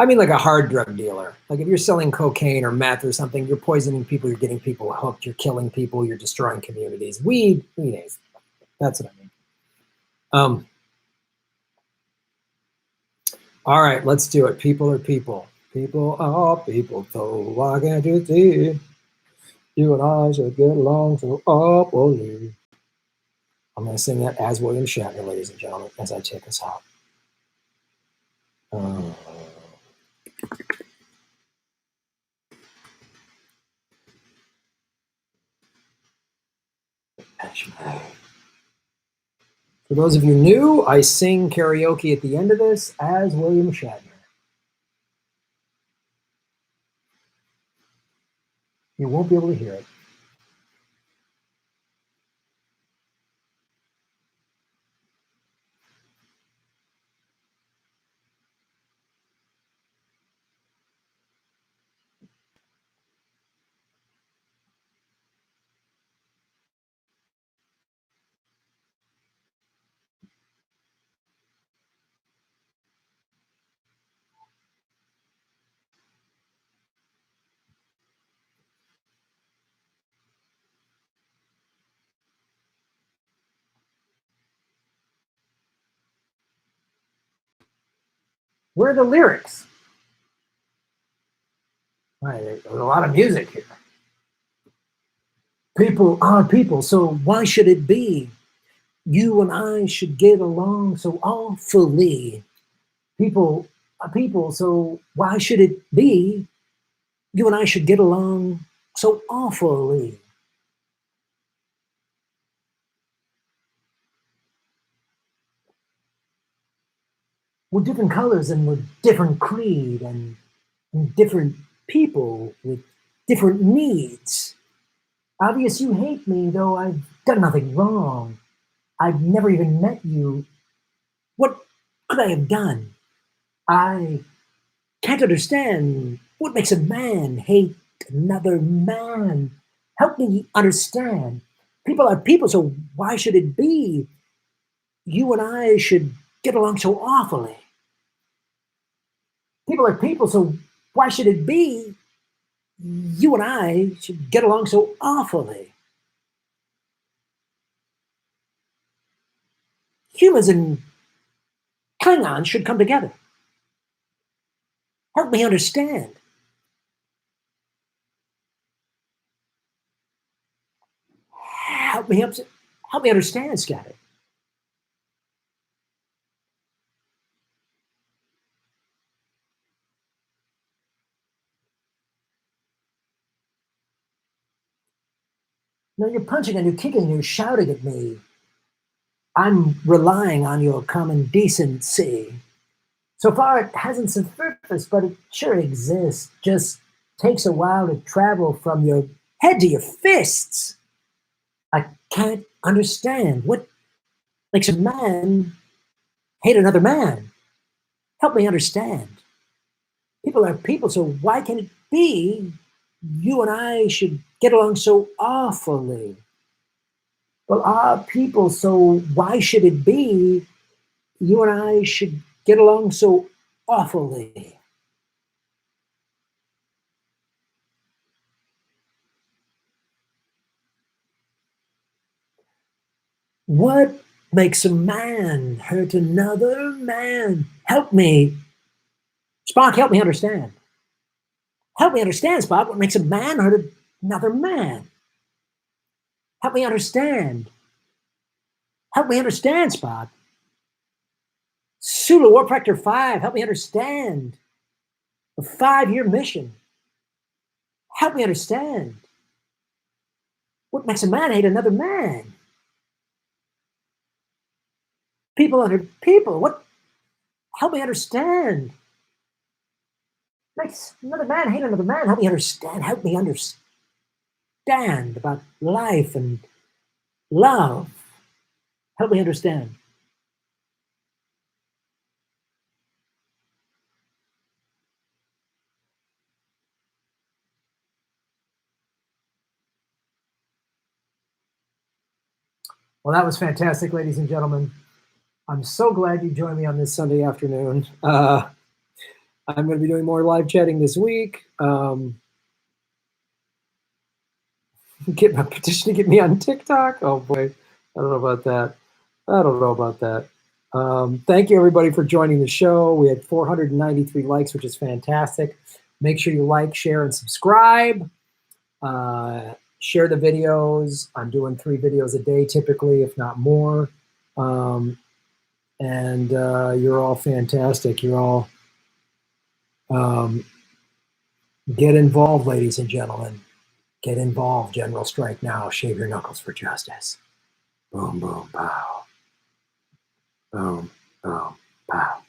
mean, like a hard drug dealer. Like if you're selling cocaine or meth or something, you're poisoning people, you're getting people hooked, you're killing people, you're destroying communities. Weed is. That's what I mean. All right, let's do it. People are people. People are people, so why can't you see? You and I should get along so awfully. I'm going to sing that as William Shatner, ladies and gentlemen, as I take us out. For those of you new, I sing karaoke at the end of this as William Shatner. You won't be able to hear it. Where are the lyrics? Right, there's a lot of music here. People are people, so why should it be? You and I should get along so awfully. People are people, so why should it be? You and I should get along so awfully. We're different colors and we're different creed and different people with different needs. Obvious you hate me, though I've done nothing wrong. I've never even met you. What could I have done? I can't understand what makes a man hate another man. Help me understand. People are people, so why should it be? You and I should get along so awfully. People are people, so why should it be? You and I should get along so awfully. Humans and Klingons should come together. Help me understand. Help me understand, Scotty. No, you're punching and you're kicking and you're shouting at me. I'm relying on your common decency. So far, it hasn't surfaced, but it sure exists. Just takes a while to travel from your head to your fists. I can't understand what makes a man hate another man. Help me understand. People are people, so why can it be you and I should get along so awfully? Well, our people, so why should it be you and I should get along so awfully? What makes a man hurt another man? Help me. Spock, help me understand. Help me understand, Spock. What makes a man hurt another man? Help me understand. Help me understand, Spock. Sulu Warprector 5, help me understand. A 5-year mission. Help me understand. What makes a man hate another man? People under people. What? Help me understand. Makes another man hate another man. Help me understand. Help me understand about life and love. Help me understand. Well, that was fantastic, ladies and gentlemen. I'm so glad you joined me on this Sunday afternoon. I'm going to be doing more live chatting this week. Get my petition to get me on TikTok. Oh boy, I don't know about that. Thank you everybody for joining the show. We had 493 likes, which is fantastic. Make sure you like, share, and subscribe. Share the videos. I'm doing 3 videos a day typically, if not more. And you're all fantastic. You're all get involved, ladies and gentlemen. Get involved. General strike now. Shave your knuckles for justice. Boom, boom, pow. Boom, boom, pow.